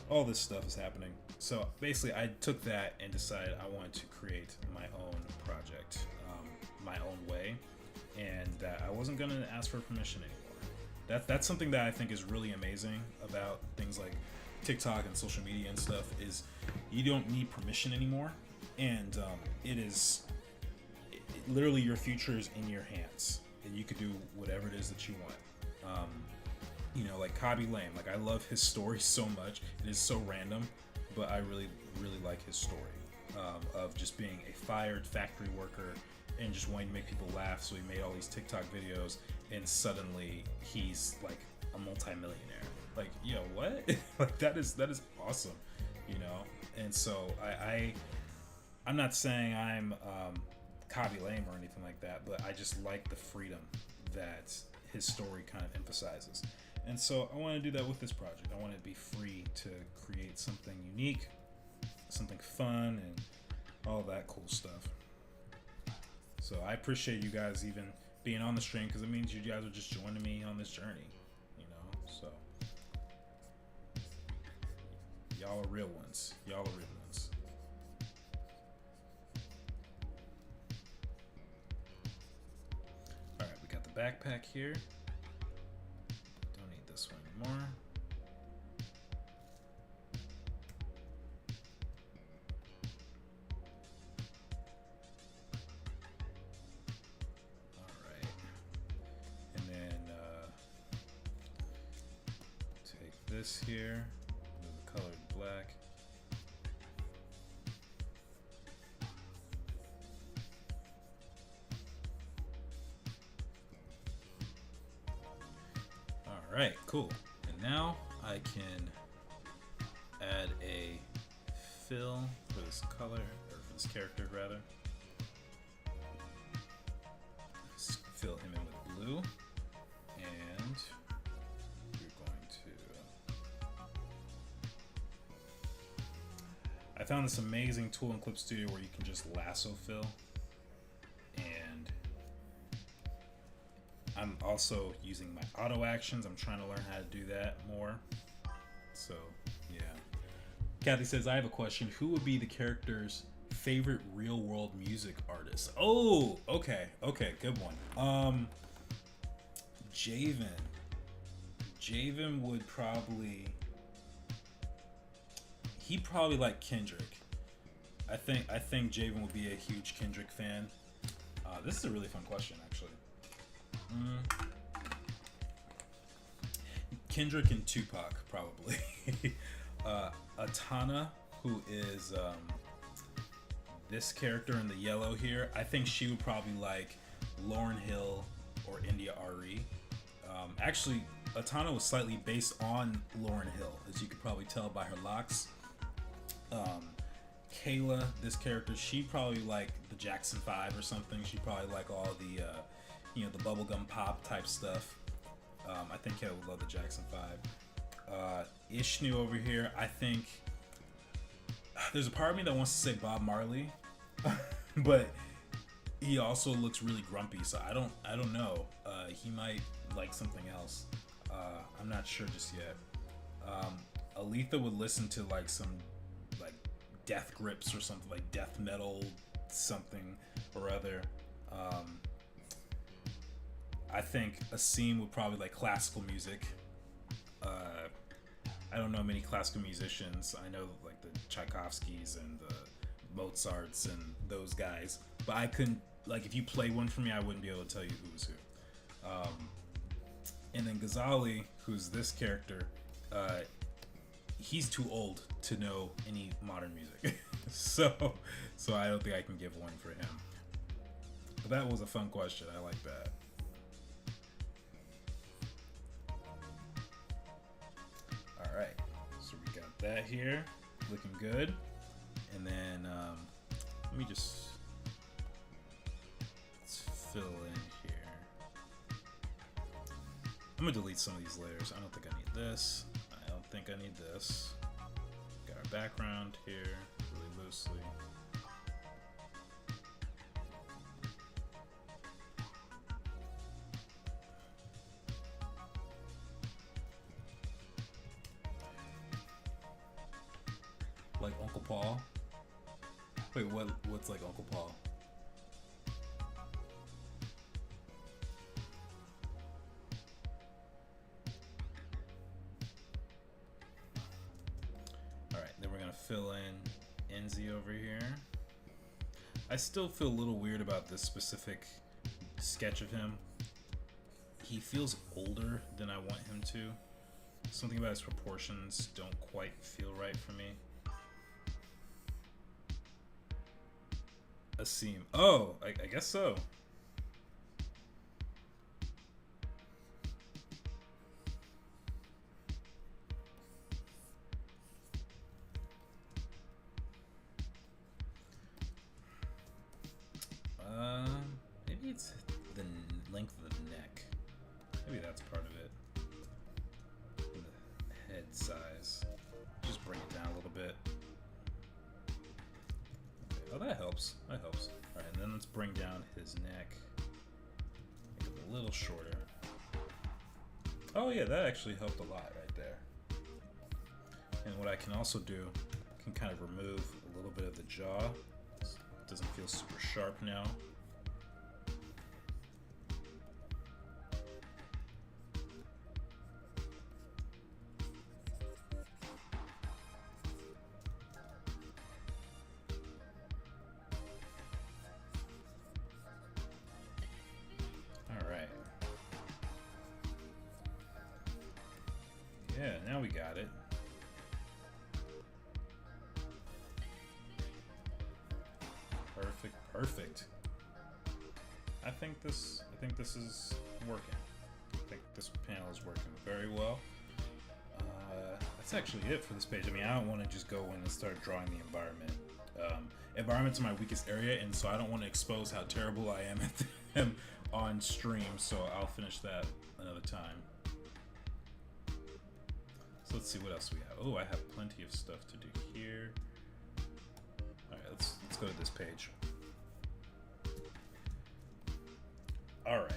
All this stuff is happening. So basically, I took that and decided I wanted to create my own project, my own way, and that I wasn't gonna ask for permission anymore. That's something that I think is really amazing about things like TikTok and social media and stuff, is you don't need permission anymore. And literally your future is in your hands, and you could do whatever it is that you want. Like Khaby Lame, like I love his story so much. It is so random, but I really, really like his story of just being a fired factory worker and just wanting to make people laugh. So he made all these TikTok videos, and suddenly he's like a multi-millionaire. Like, what? Like that is awesome, And so I'm not saying I'm Khaby Lame or anything like that, but I just like the freedom that his story kind of emphasizes. And so I want to do that with this project. I want to be free to create something unique, something fun, and all that cool stuff. So I appreciate you guys even being on the stream, because it means you guys are just joining me on this journey, So y'all are real ones. Y'all are real ones. Alright, we got the backpack here. Don't need this one anymore. Alright. And then take this here. The color black. Alright, cool. And now I can add a fill for this color, or for this character rather. Fill him in with blue. And we're going to... I found this amazing tool in Clip Studio where you can just lasso fill. And I'm also using my auto actions. I'm trying to learn how to do that more. So, yeah. Kathy says, I have a question. Who would be the character's favorite real world music artist? Oh, okay. Okay, good one. Javen. Javen would probably... He'd probably like Kendrick. I think Javen would be a huge Kendrick fan. This is a really fun question, actually. Kendrick and Tupac, probably. Atana, who is this character in the yellow here, I think she would probably like Lauryn Hill or India Re. Actually, Atana was slightly based on Lauryn Hill, as you could probably tell by her locks. Kayla, this character, she probably like the Jackson 5 or something. She probably like all the, the bubblegum pop type stuff. I think Kayla would love the Jackson 5. Ishnu over here, I think there's a part of me that wants to say Bob Marley, but he also looks really grumpy, so I don't know. He might like something else. I'm not sure just yet. Aletha would listen to like some like Death Grips or something, like death metal something or other. I think Asim would probably like classical music. I don't know many classical musicians. I know like the Tchaikovskys and the Mozarts and those guys, but I couldn't, like, if you play one for me, I wouldn't be able to tell you who's who. And then Ghazali, who's this character, he's too old to know any modern music. so I don't think I can give one for him. But that was a fun question. I like that. All right, so we got that here, looking good. And then let me just let's fill in here. I'm gonna delete some of these layers. I don't think I need this. I don't think I need this. Got our background here really loosely. Like Uncle Paul. Wait, what's like Uncle Paul? Alright, then we're gonna fill in Enzi over here. I still feel a little weird about this specific sketch of him. He feels older than I want him to. Something about his proportions don't quite feel right for me. Asim. Oh, I guess so. Maybe it's the length of the neck. Maybe that's part of it. The head size. Just bring it down a little bit. Oh, that helps. That helps. Alright, and then let's bring down his neck. Make it a little shorter. Oh yeah, that actually helped a lot right there. And what I can also do, I can kind of remove a little bit of the jaw. It doesn't feel super sharp now. Yeah, now we got it. Perfect, perfect. I think this is working. I think this panel is working very well. That's actually it for this page. I mean, I don't want to just go in and start drawing the environment. Environment's my weakest area, and so I don't want to expose how terrible I am at them on stream. So I'll finish that another time. So let's see what else we have. Oh, I have plenty of stuff to do here. All right, let's go to this page. All right.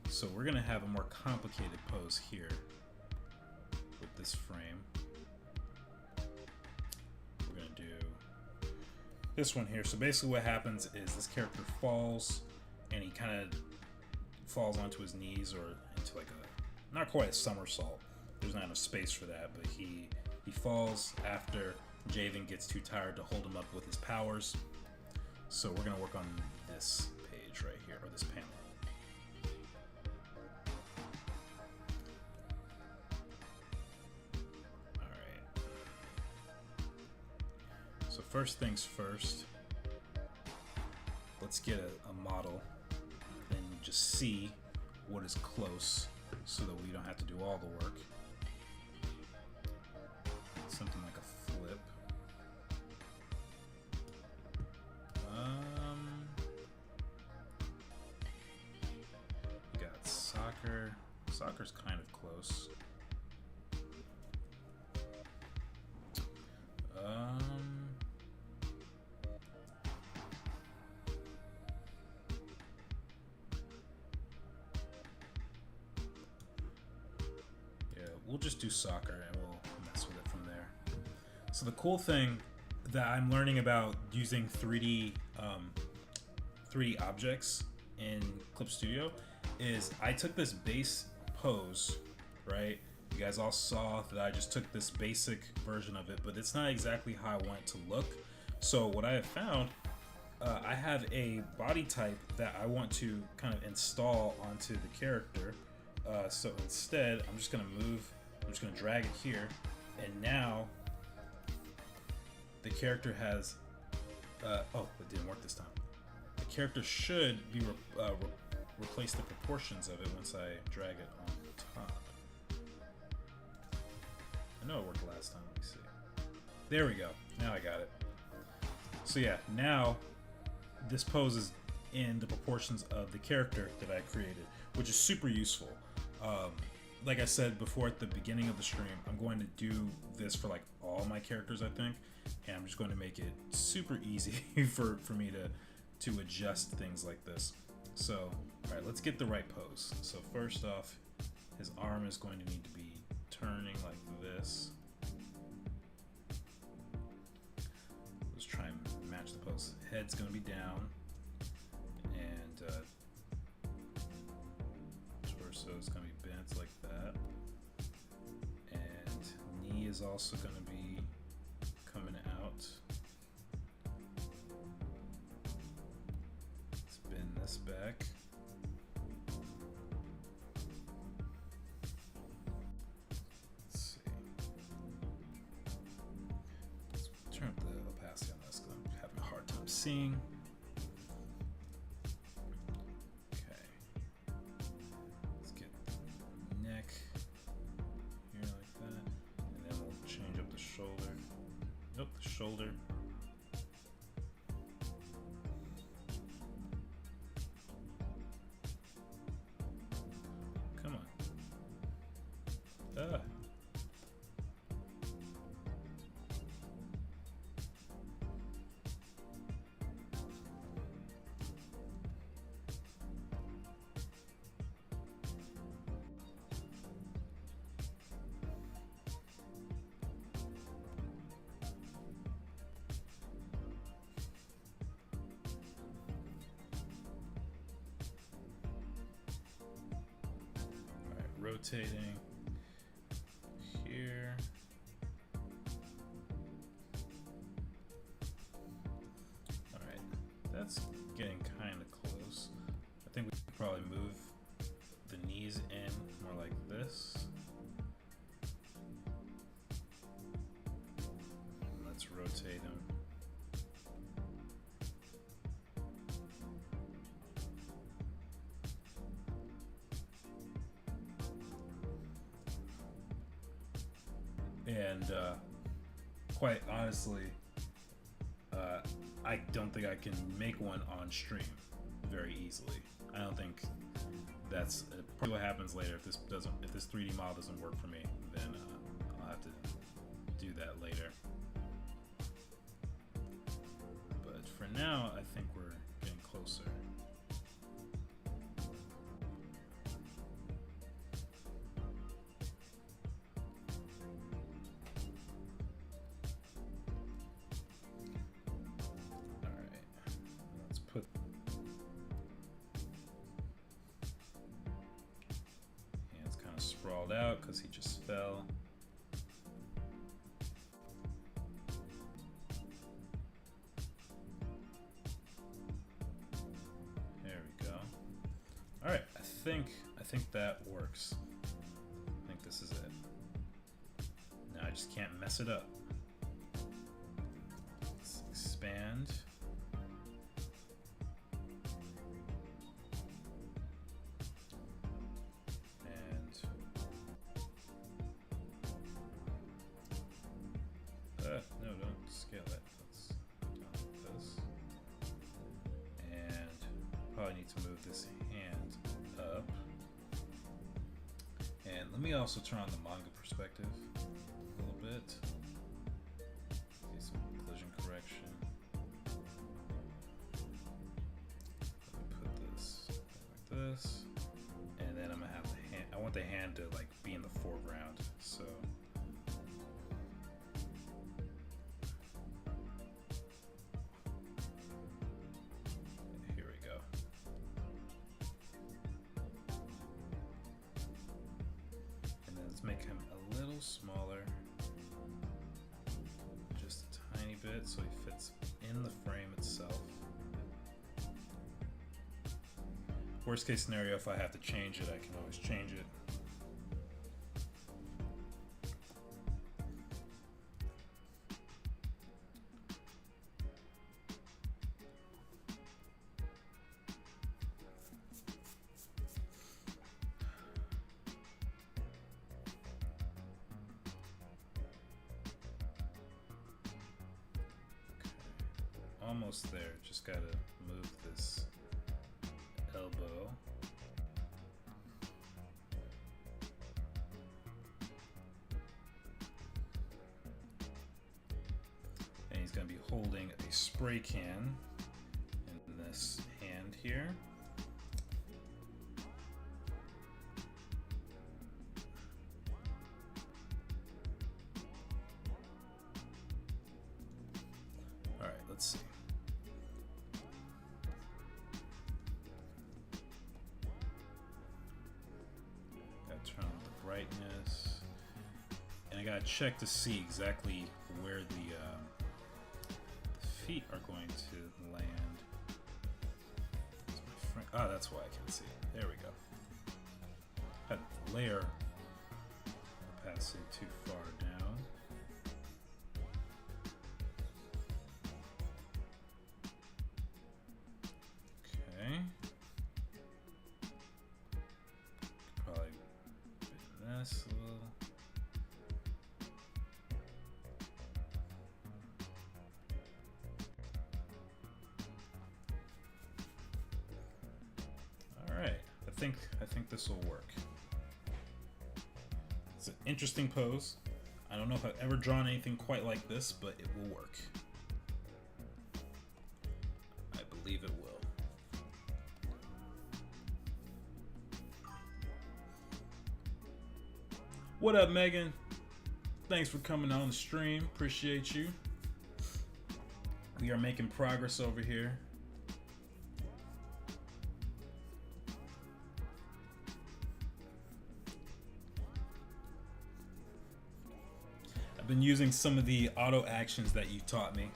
So we're gonna have a more complicated pose here with this frame. We're gonna do this one here. So basically, what happens is this character falls, and he kind of falls onto his knees or into like a, not quite a somersault. There's not enough space for that, but he falls after Javen gets too tired to hold him up with his powers. So we're gonna work on this page right here, or this panel. Alright. So first things first, let's get a model and just see what is close so that we don't have to do all the work. Something like a flip. We got soccer. Soccer's kind of close. Yeah, we'll just do soccer and we'll mess with it from there. So the cool thing that I'm learning about using 3D objects in Clip Studio is I took this base pose, right? You guys all saw that I just took this basic version of it, but it's not exactly how I want it to look. So what I have found, I have a body type that I want to kind of install onto the character. So instead, I'm just gonna drag it here, and now the character has, oh, it didn't work this time. The character should be replace the proportions of it once I drag it on top. I know it worked last time. Let me see. There we go. Now I got it. So yeah, now this pose is in the proportions of the character that I created, which is super useful. Like I said before at the beginning of the stream, I'm going to do this for like all my characters, I think, and I'm just going to make it super easy for me to adjust things like this. So, all right, let's get the right pose. So first off, his arm is going to need to be turning like this. Let's try and match the pose. Head's going to be down, and torso is going to be bent like that, and knee is also going to be coming out. Let's bend this back. Let's see. Let's turn up the opacity on this because I'm having a hard time seeing. Okay. Let's get the neck here like that. And then we'll change up the shoulder. Nope, the shoulder. Come on. Ah. Rotating here. All right, that's getting kind of close. I think we could probably move the knees in more like this. Let's rotate them. And quite honestly, I don't think I can make one on stream very easily. I don't think that's probably what happens later. If this 3D model doesn't work for me, then I'll have to do that later. But for now, I think we're getting closer. Sprawled out because he just fell. There we go. All right, I think that works. I think this is it. Now I just can't mess it up. Let's expand. No, don't scale it. Let's do this. And probably need to move this hand up. And let me also turn on the manga perspective a little bit. Do some collision correction. Let me put this like this. And then I'm gonna have the hand, I want the hand to like be in the foreground, so. Here we go. And then let's make him a little smaller. Just a tiny bit so he fits in the frame itself. Worst case scenario, if I have to change it, I can always change it. Okay. Almost there, just gotta move this elbow. And he's going to be holding a spray can in this hand here. All right, let's see. Turn on the brightness, and I gotta check to see exactly where the feet are going to land. Ah, that's why I can't see it. There we go. Had layer opacity too far down. Okay. Probably this a little. All right, I think this will work. It's an interesting pose. I don't know if I've ever drawn anything quite like this, but it will work. I believe it will. What up, Megan? Thanks for coming on the stream. Appreciate you. We are making progress over here. I've been using some of the auto actions that you taught me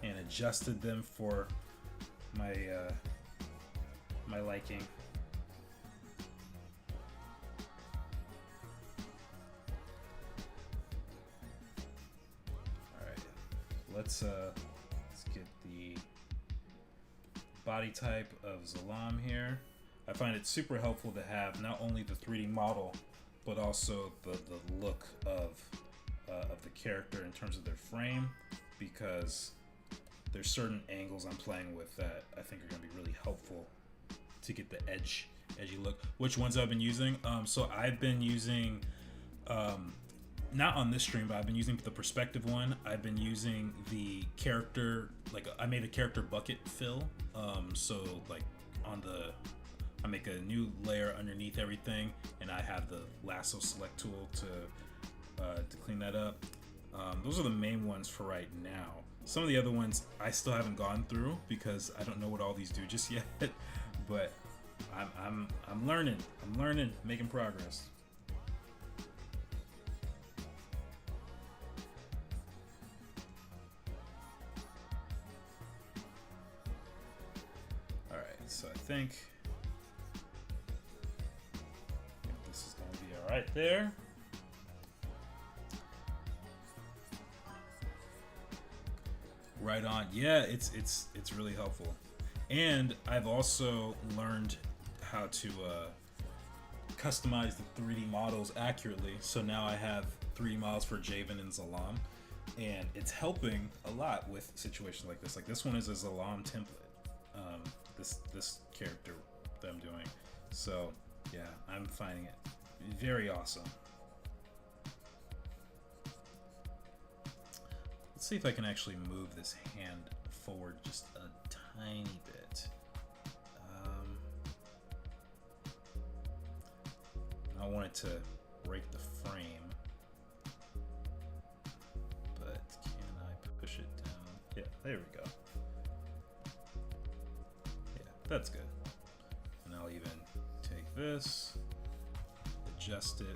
and adjusted them for my my liking. Let's get the body type of Zalam here. I find it super helpful to have not only the 3D model, but also the look of the character in terms of their frame, because there's certain angles I'm playing with that I think are going to be really helpful to get the edgy look. Which ones I've been using? So I've been using. Not on this stream, but I've been using the perspective one. I've been using the character, like I made a character bucket fill. So like I make a new layer underneath everything, and I have the lasso select tool to clean that up. Those are the main ones for right now. Some of the other ones I still haven't gone through because I don't know what all these do just yet. But I'm learning. I'm learning, making progress. So I think this is going to be all right there. Right on. Yeah, it's really helpful. And I've also learned how to customize the 3D models accurately. So now I have 3D models for Javen and Zalam, and it's helping a lot with situations like this. Like this one is a Zalam template. This character that I'm doing. So yeah, I'm finding it very awesome. Let's see if I can actually move this hand forward just a tiny bit. I want it to break the frame, but can I push it down? Yeah, there we go. Yeah, that's good. And I'll even take this, adjust it.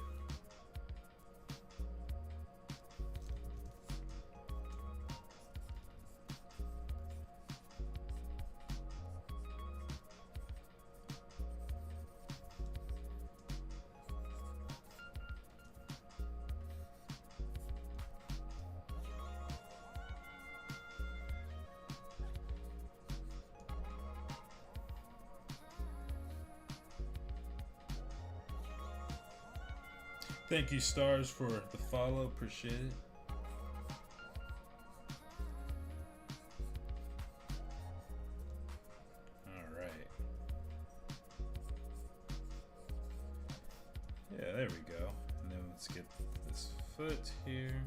Thank you, Stars, for the follow. Appreciate it. All right. Yeah, there we go. And then let's get this foot here.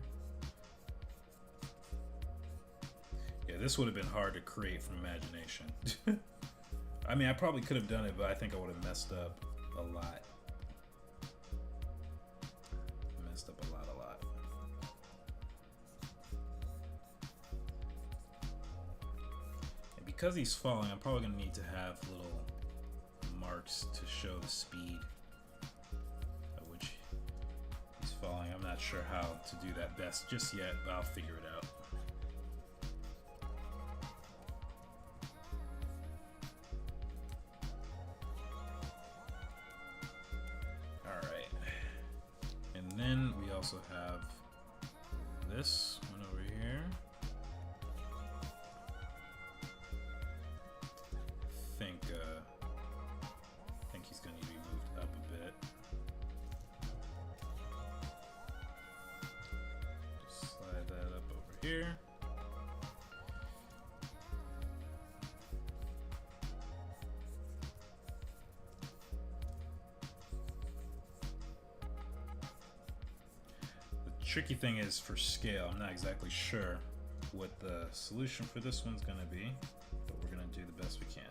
Yeah, this would have been hard to create from imagination. I mean, I probably could have done it, but I think I would have messed up a lot. Because he's falling, I'm probably going to need to have little marks to show the speed at which he's falling. I'm not sure how to do that best just yet, but I'll figure it out. Alright. And then we also have this one over here. I think he's going to need to be moved up a bit. Just slide that up over here. The tricky thing is for scale, I'm not exactly sure what the solution for this one's going to be, but we're going to do the best we can.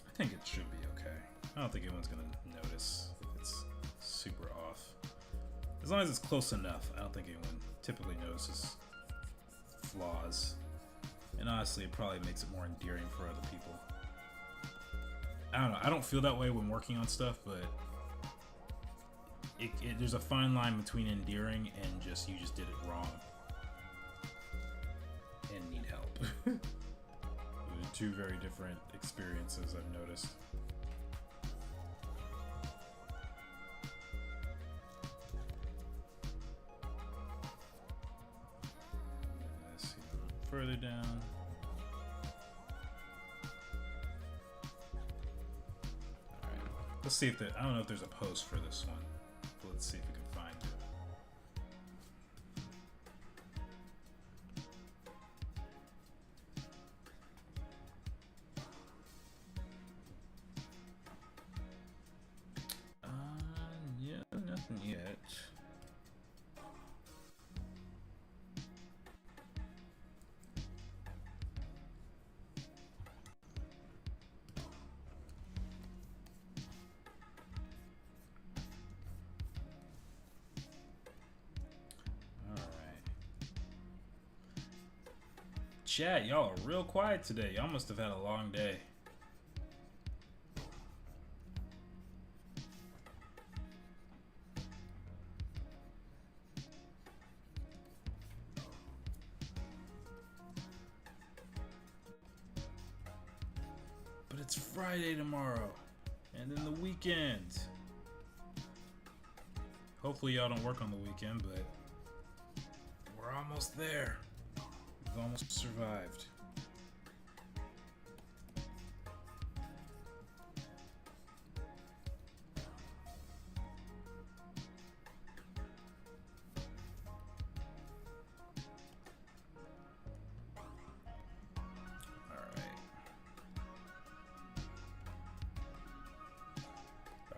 I think it should be okay. I don't think anyone's gonna notice if it's super off. As long as it's close enough, I don't think anyone typically notices flaws. And honestly, it probably makes it more endearing for other people. I don't know, I don't feel that way when working on stuff, but there's a fine line between endearing and just you just did it wrong and need help. Two very different experiences, I've noticed. Let's see, further down. Alright, let's see if I don't know if there's a post for this one, but let's see if we can find it. Nothing yet. All right. Chat, y'all are real quiet today. Y'all must have had a long day. It's Friday tomorrow, and then the weekend. Hopefully y'all don't work on the weekend, but almost there. We've almost survived.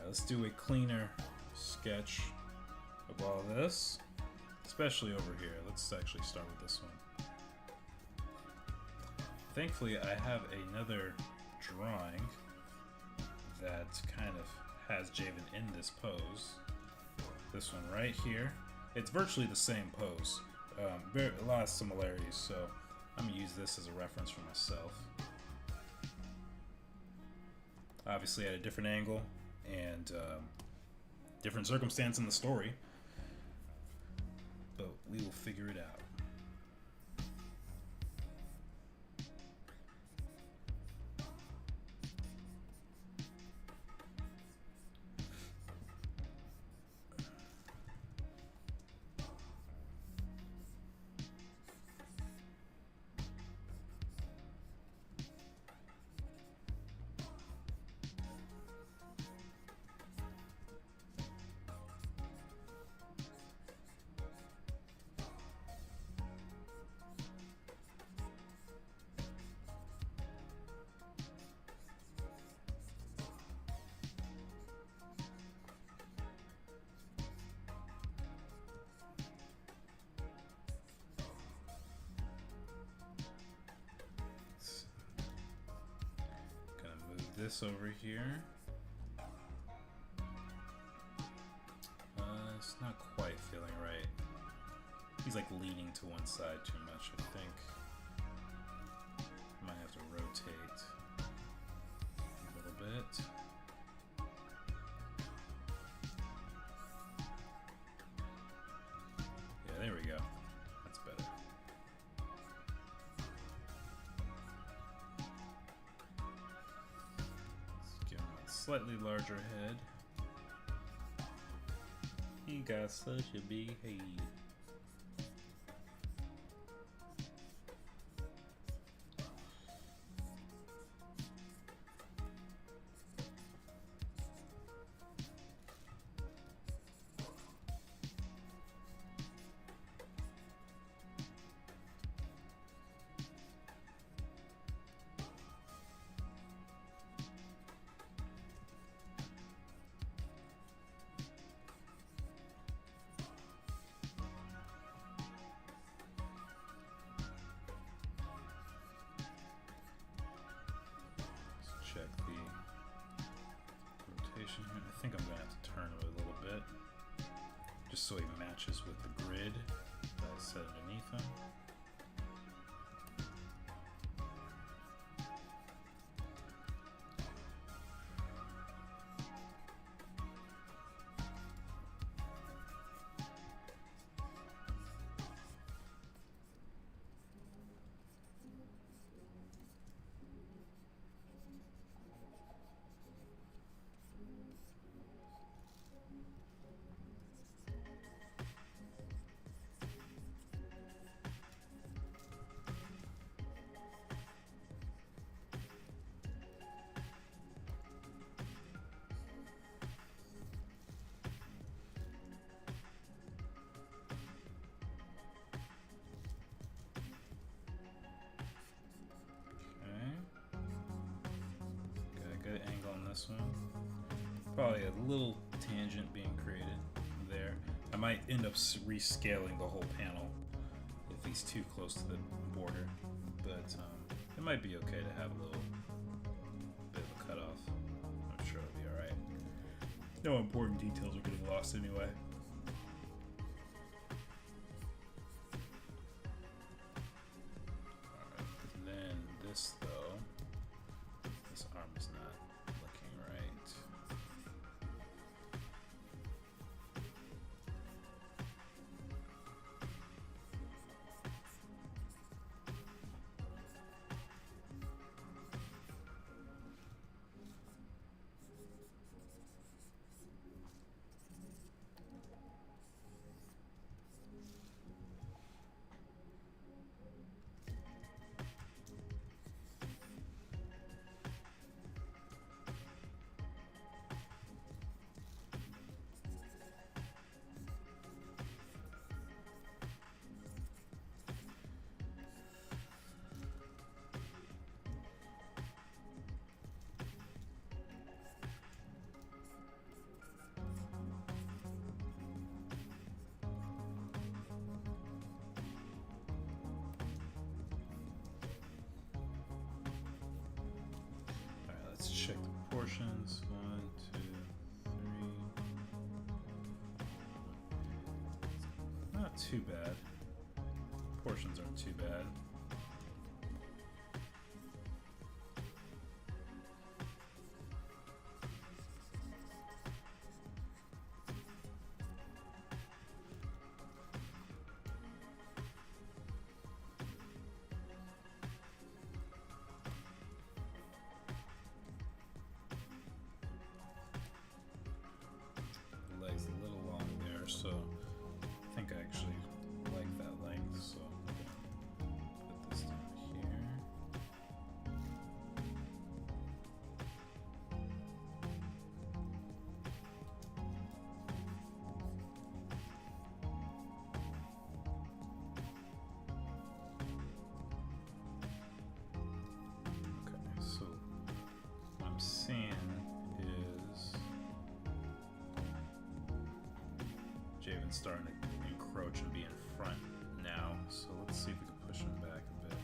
Let's do a cleaner sketch of all this, especially over here. Let's actually start with this one. Thankfully, I have another drawing that kind of has Javen in this pose. This one right here. It's virtually the same pose. A lot of similarities, so I'm gonna use this as a reference for myself. Obviously at a different angle and different circumstance in the story, but we will figure it out. This over here. It's not quite feeling right. He's like leaning to one side too much, I think. Might have to rotate a little bit. Yeah, there we go. That's better. Slightly larger head. He got such a big head. Check the rotation here. I think I'm going to have to turn it a little bit just so he matches with the grid that I set underneath him. Angle on this one. Probably a little tangent being created there. I might end up rescaling the whole panel if he's too close to the border, but it might be okay to have a little bit of a cutoff. I'm sure it'll be alright. No important details are getting lost anyway. Alright, then this though. Is not looking right. Let's check the proportions. 1, 2, 3. Not too bad. Proportions aren't too bad. Leg's a little long there, so I think I actually like that length, so put this down here. Okay, so what I'm seeing is Javen's starting to encroach and be in front now, so let's see if we can push him back a bit.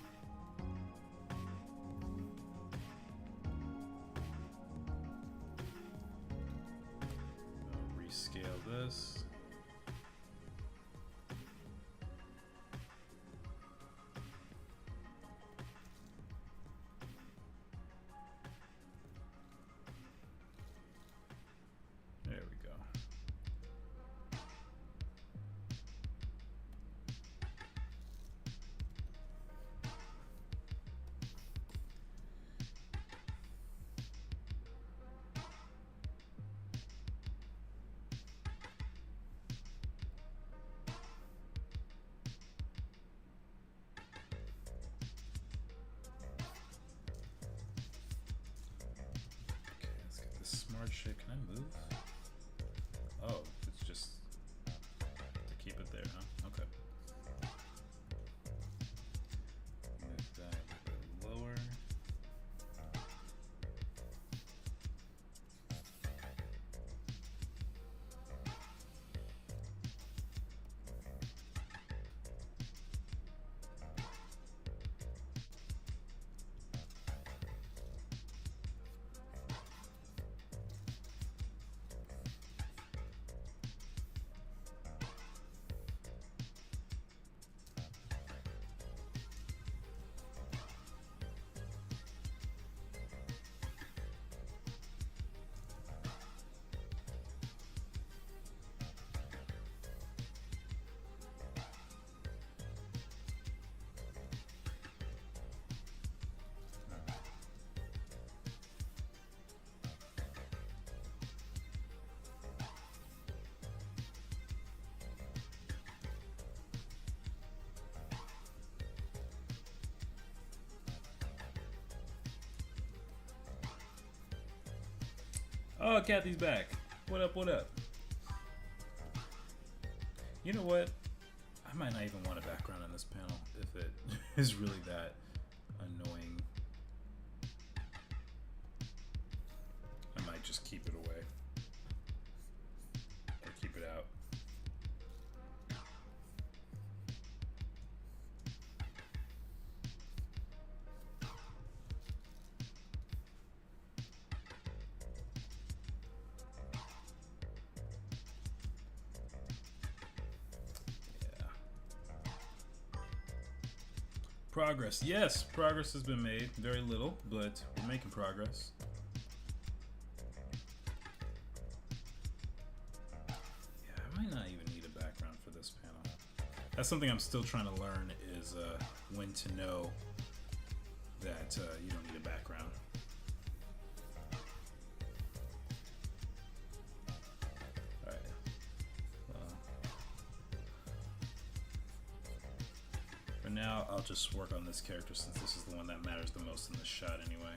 I'll rescale this. There we go. Okay, let's get this smart shit. Can I move? Oh, it's just to keep it there, huh? Okay. Move that a bit lower. Oh, Kathy's back. What up, what up? You know what? I might not even want a background on this panel if it is really that annoying. I might just keep it away. Or keep it out. Progress. Yes, progress has been made. Very little, but we're making progress. Yeah, I might not even need a background for this panel. That's something I'm still trying to learn is when to know that you don't need a background. Alright. For now, I'll just work on this character since this is the one that matters the most in this shot anyway.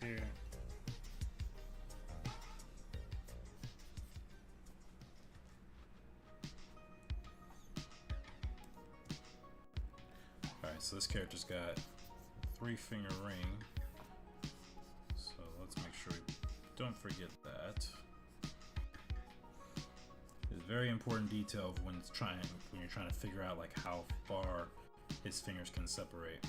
here. Alright, so this character's got 3-finger ring. So let's make sure we don't forget that. It's a very important detail when you're trying to figure out like how far his fingers can separate.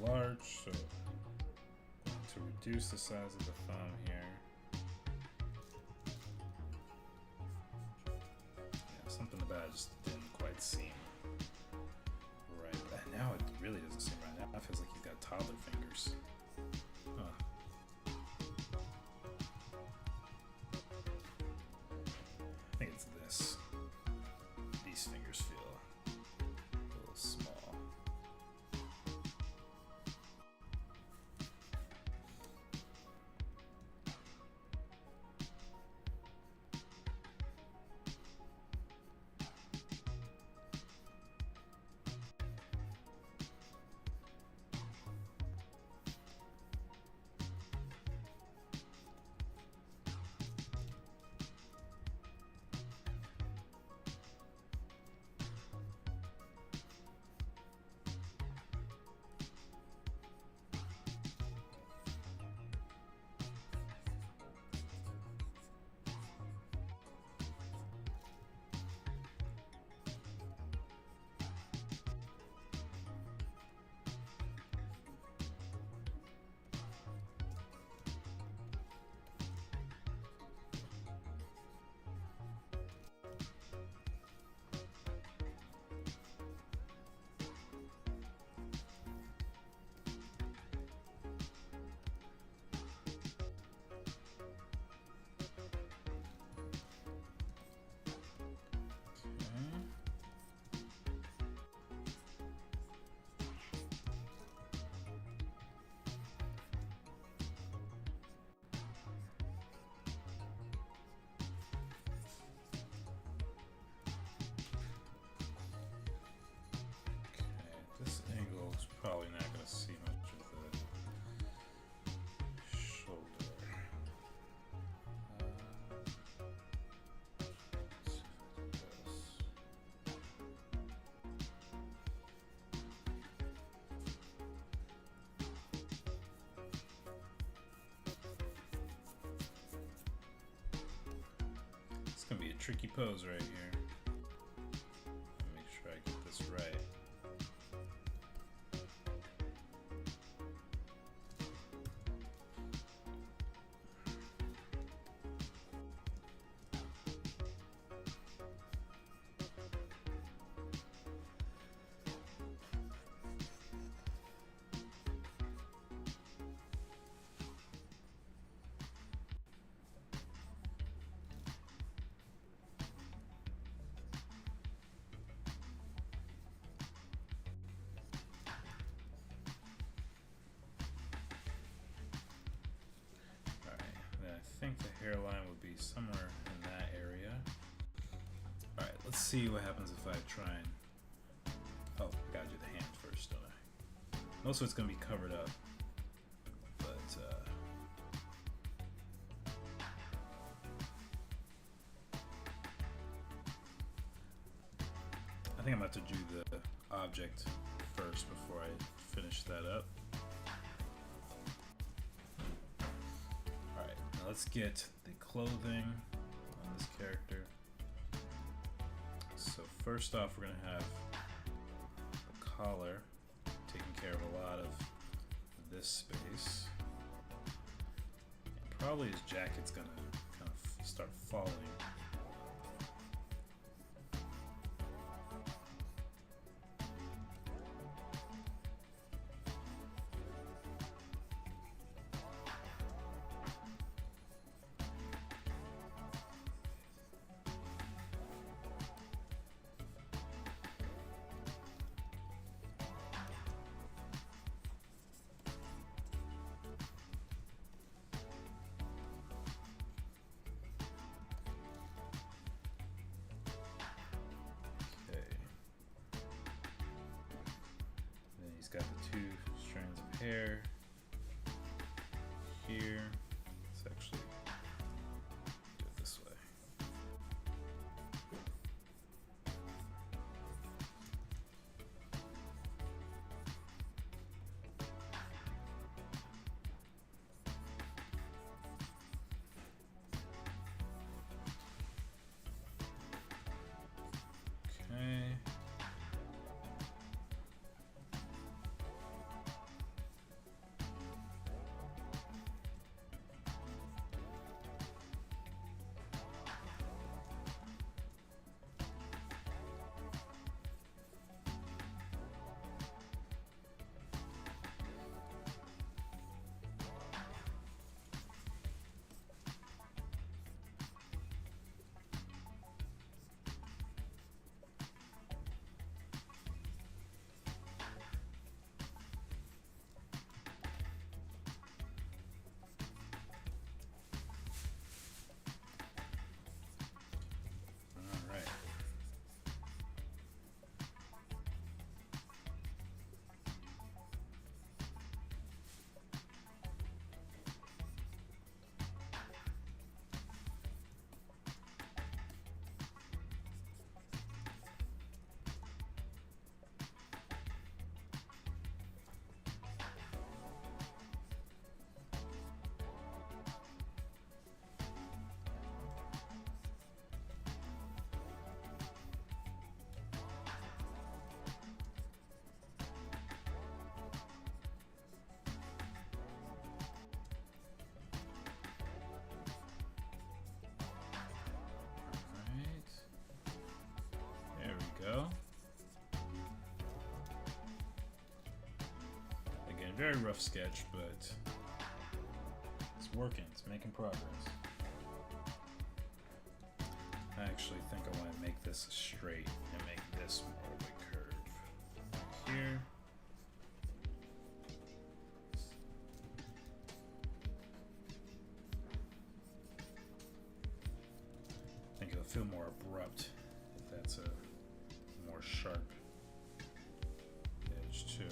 Large, so to reduce the size of the thumb here. Yeah, something about it just didn't quite seem right. And now it really doesn't seem right. Now it feels like he's got toddler fingers. Huh. I think it's this. These fingers feel a little small. Probably not going to see much of the shoulder. It's going to be a tricky pose right here. Make sure I get this right. I think the hairline would be somewhere in that area. Alright, let's see what happens if I try and... Oh, I gotta do the hand first, don't I? Most of it's gonna be covered up. But, I think I'm about to do the object first before I finish that up. Let's get the clothing on this character. So first off, we're gonna have a collar taking care of a lot of this space. And probably his jacket's gonna kind of start falling. He's got the 2 strands of hair here. Let's actually do it this way. Okay. All right. There we go. Again, very rough sketch, but it's working. It's making progress. I actually think I want to make this straight and make this more of a curve here. I think it'll feel more abrupt if that's a more sharp edge too.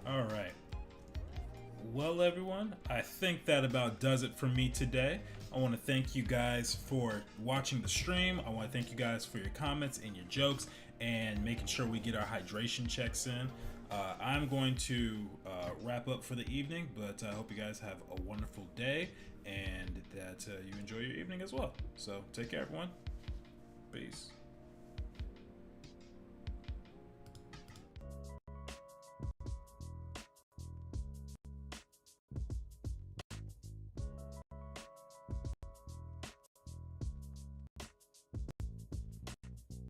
All right. Well, everyone, I think that about does it for me today. I want to thank you guys for watching the stream. I want to thank you guys for your comments and your jokes and making sure we get our hydration checks in. I'm going to wrap up for the evening, but I hope you guys have a wonderful day and that you enjoy your evening as well. So take care, everyone. Peace.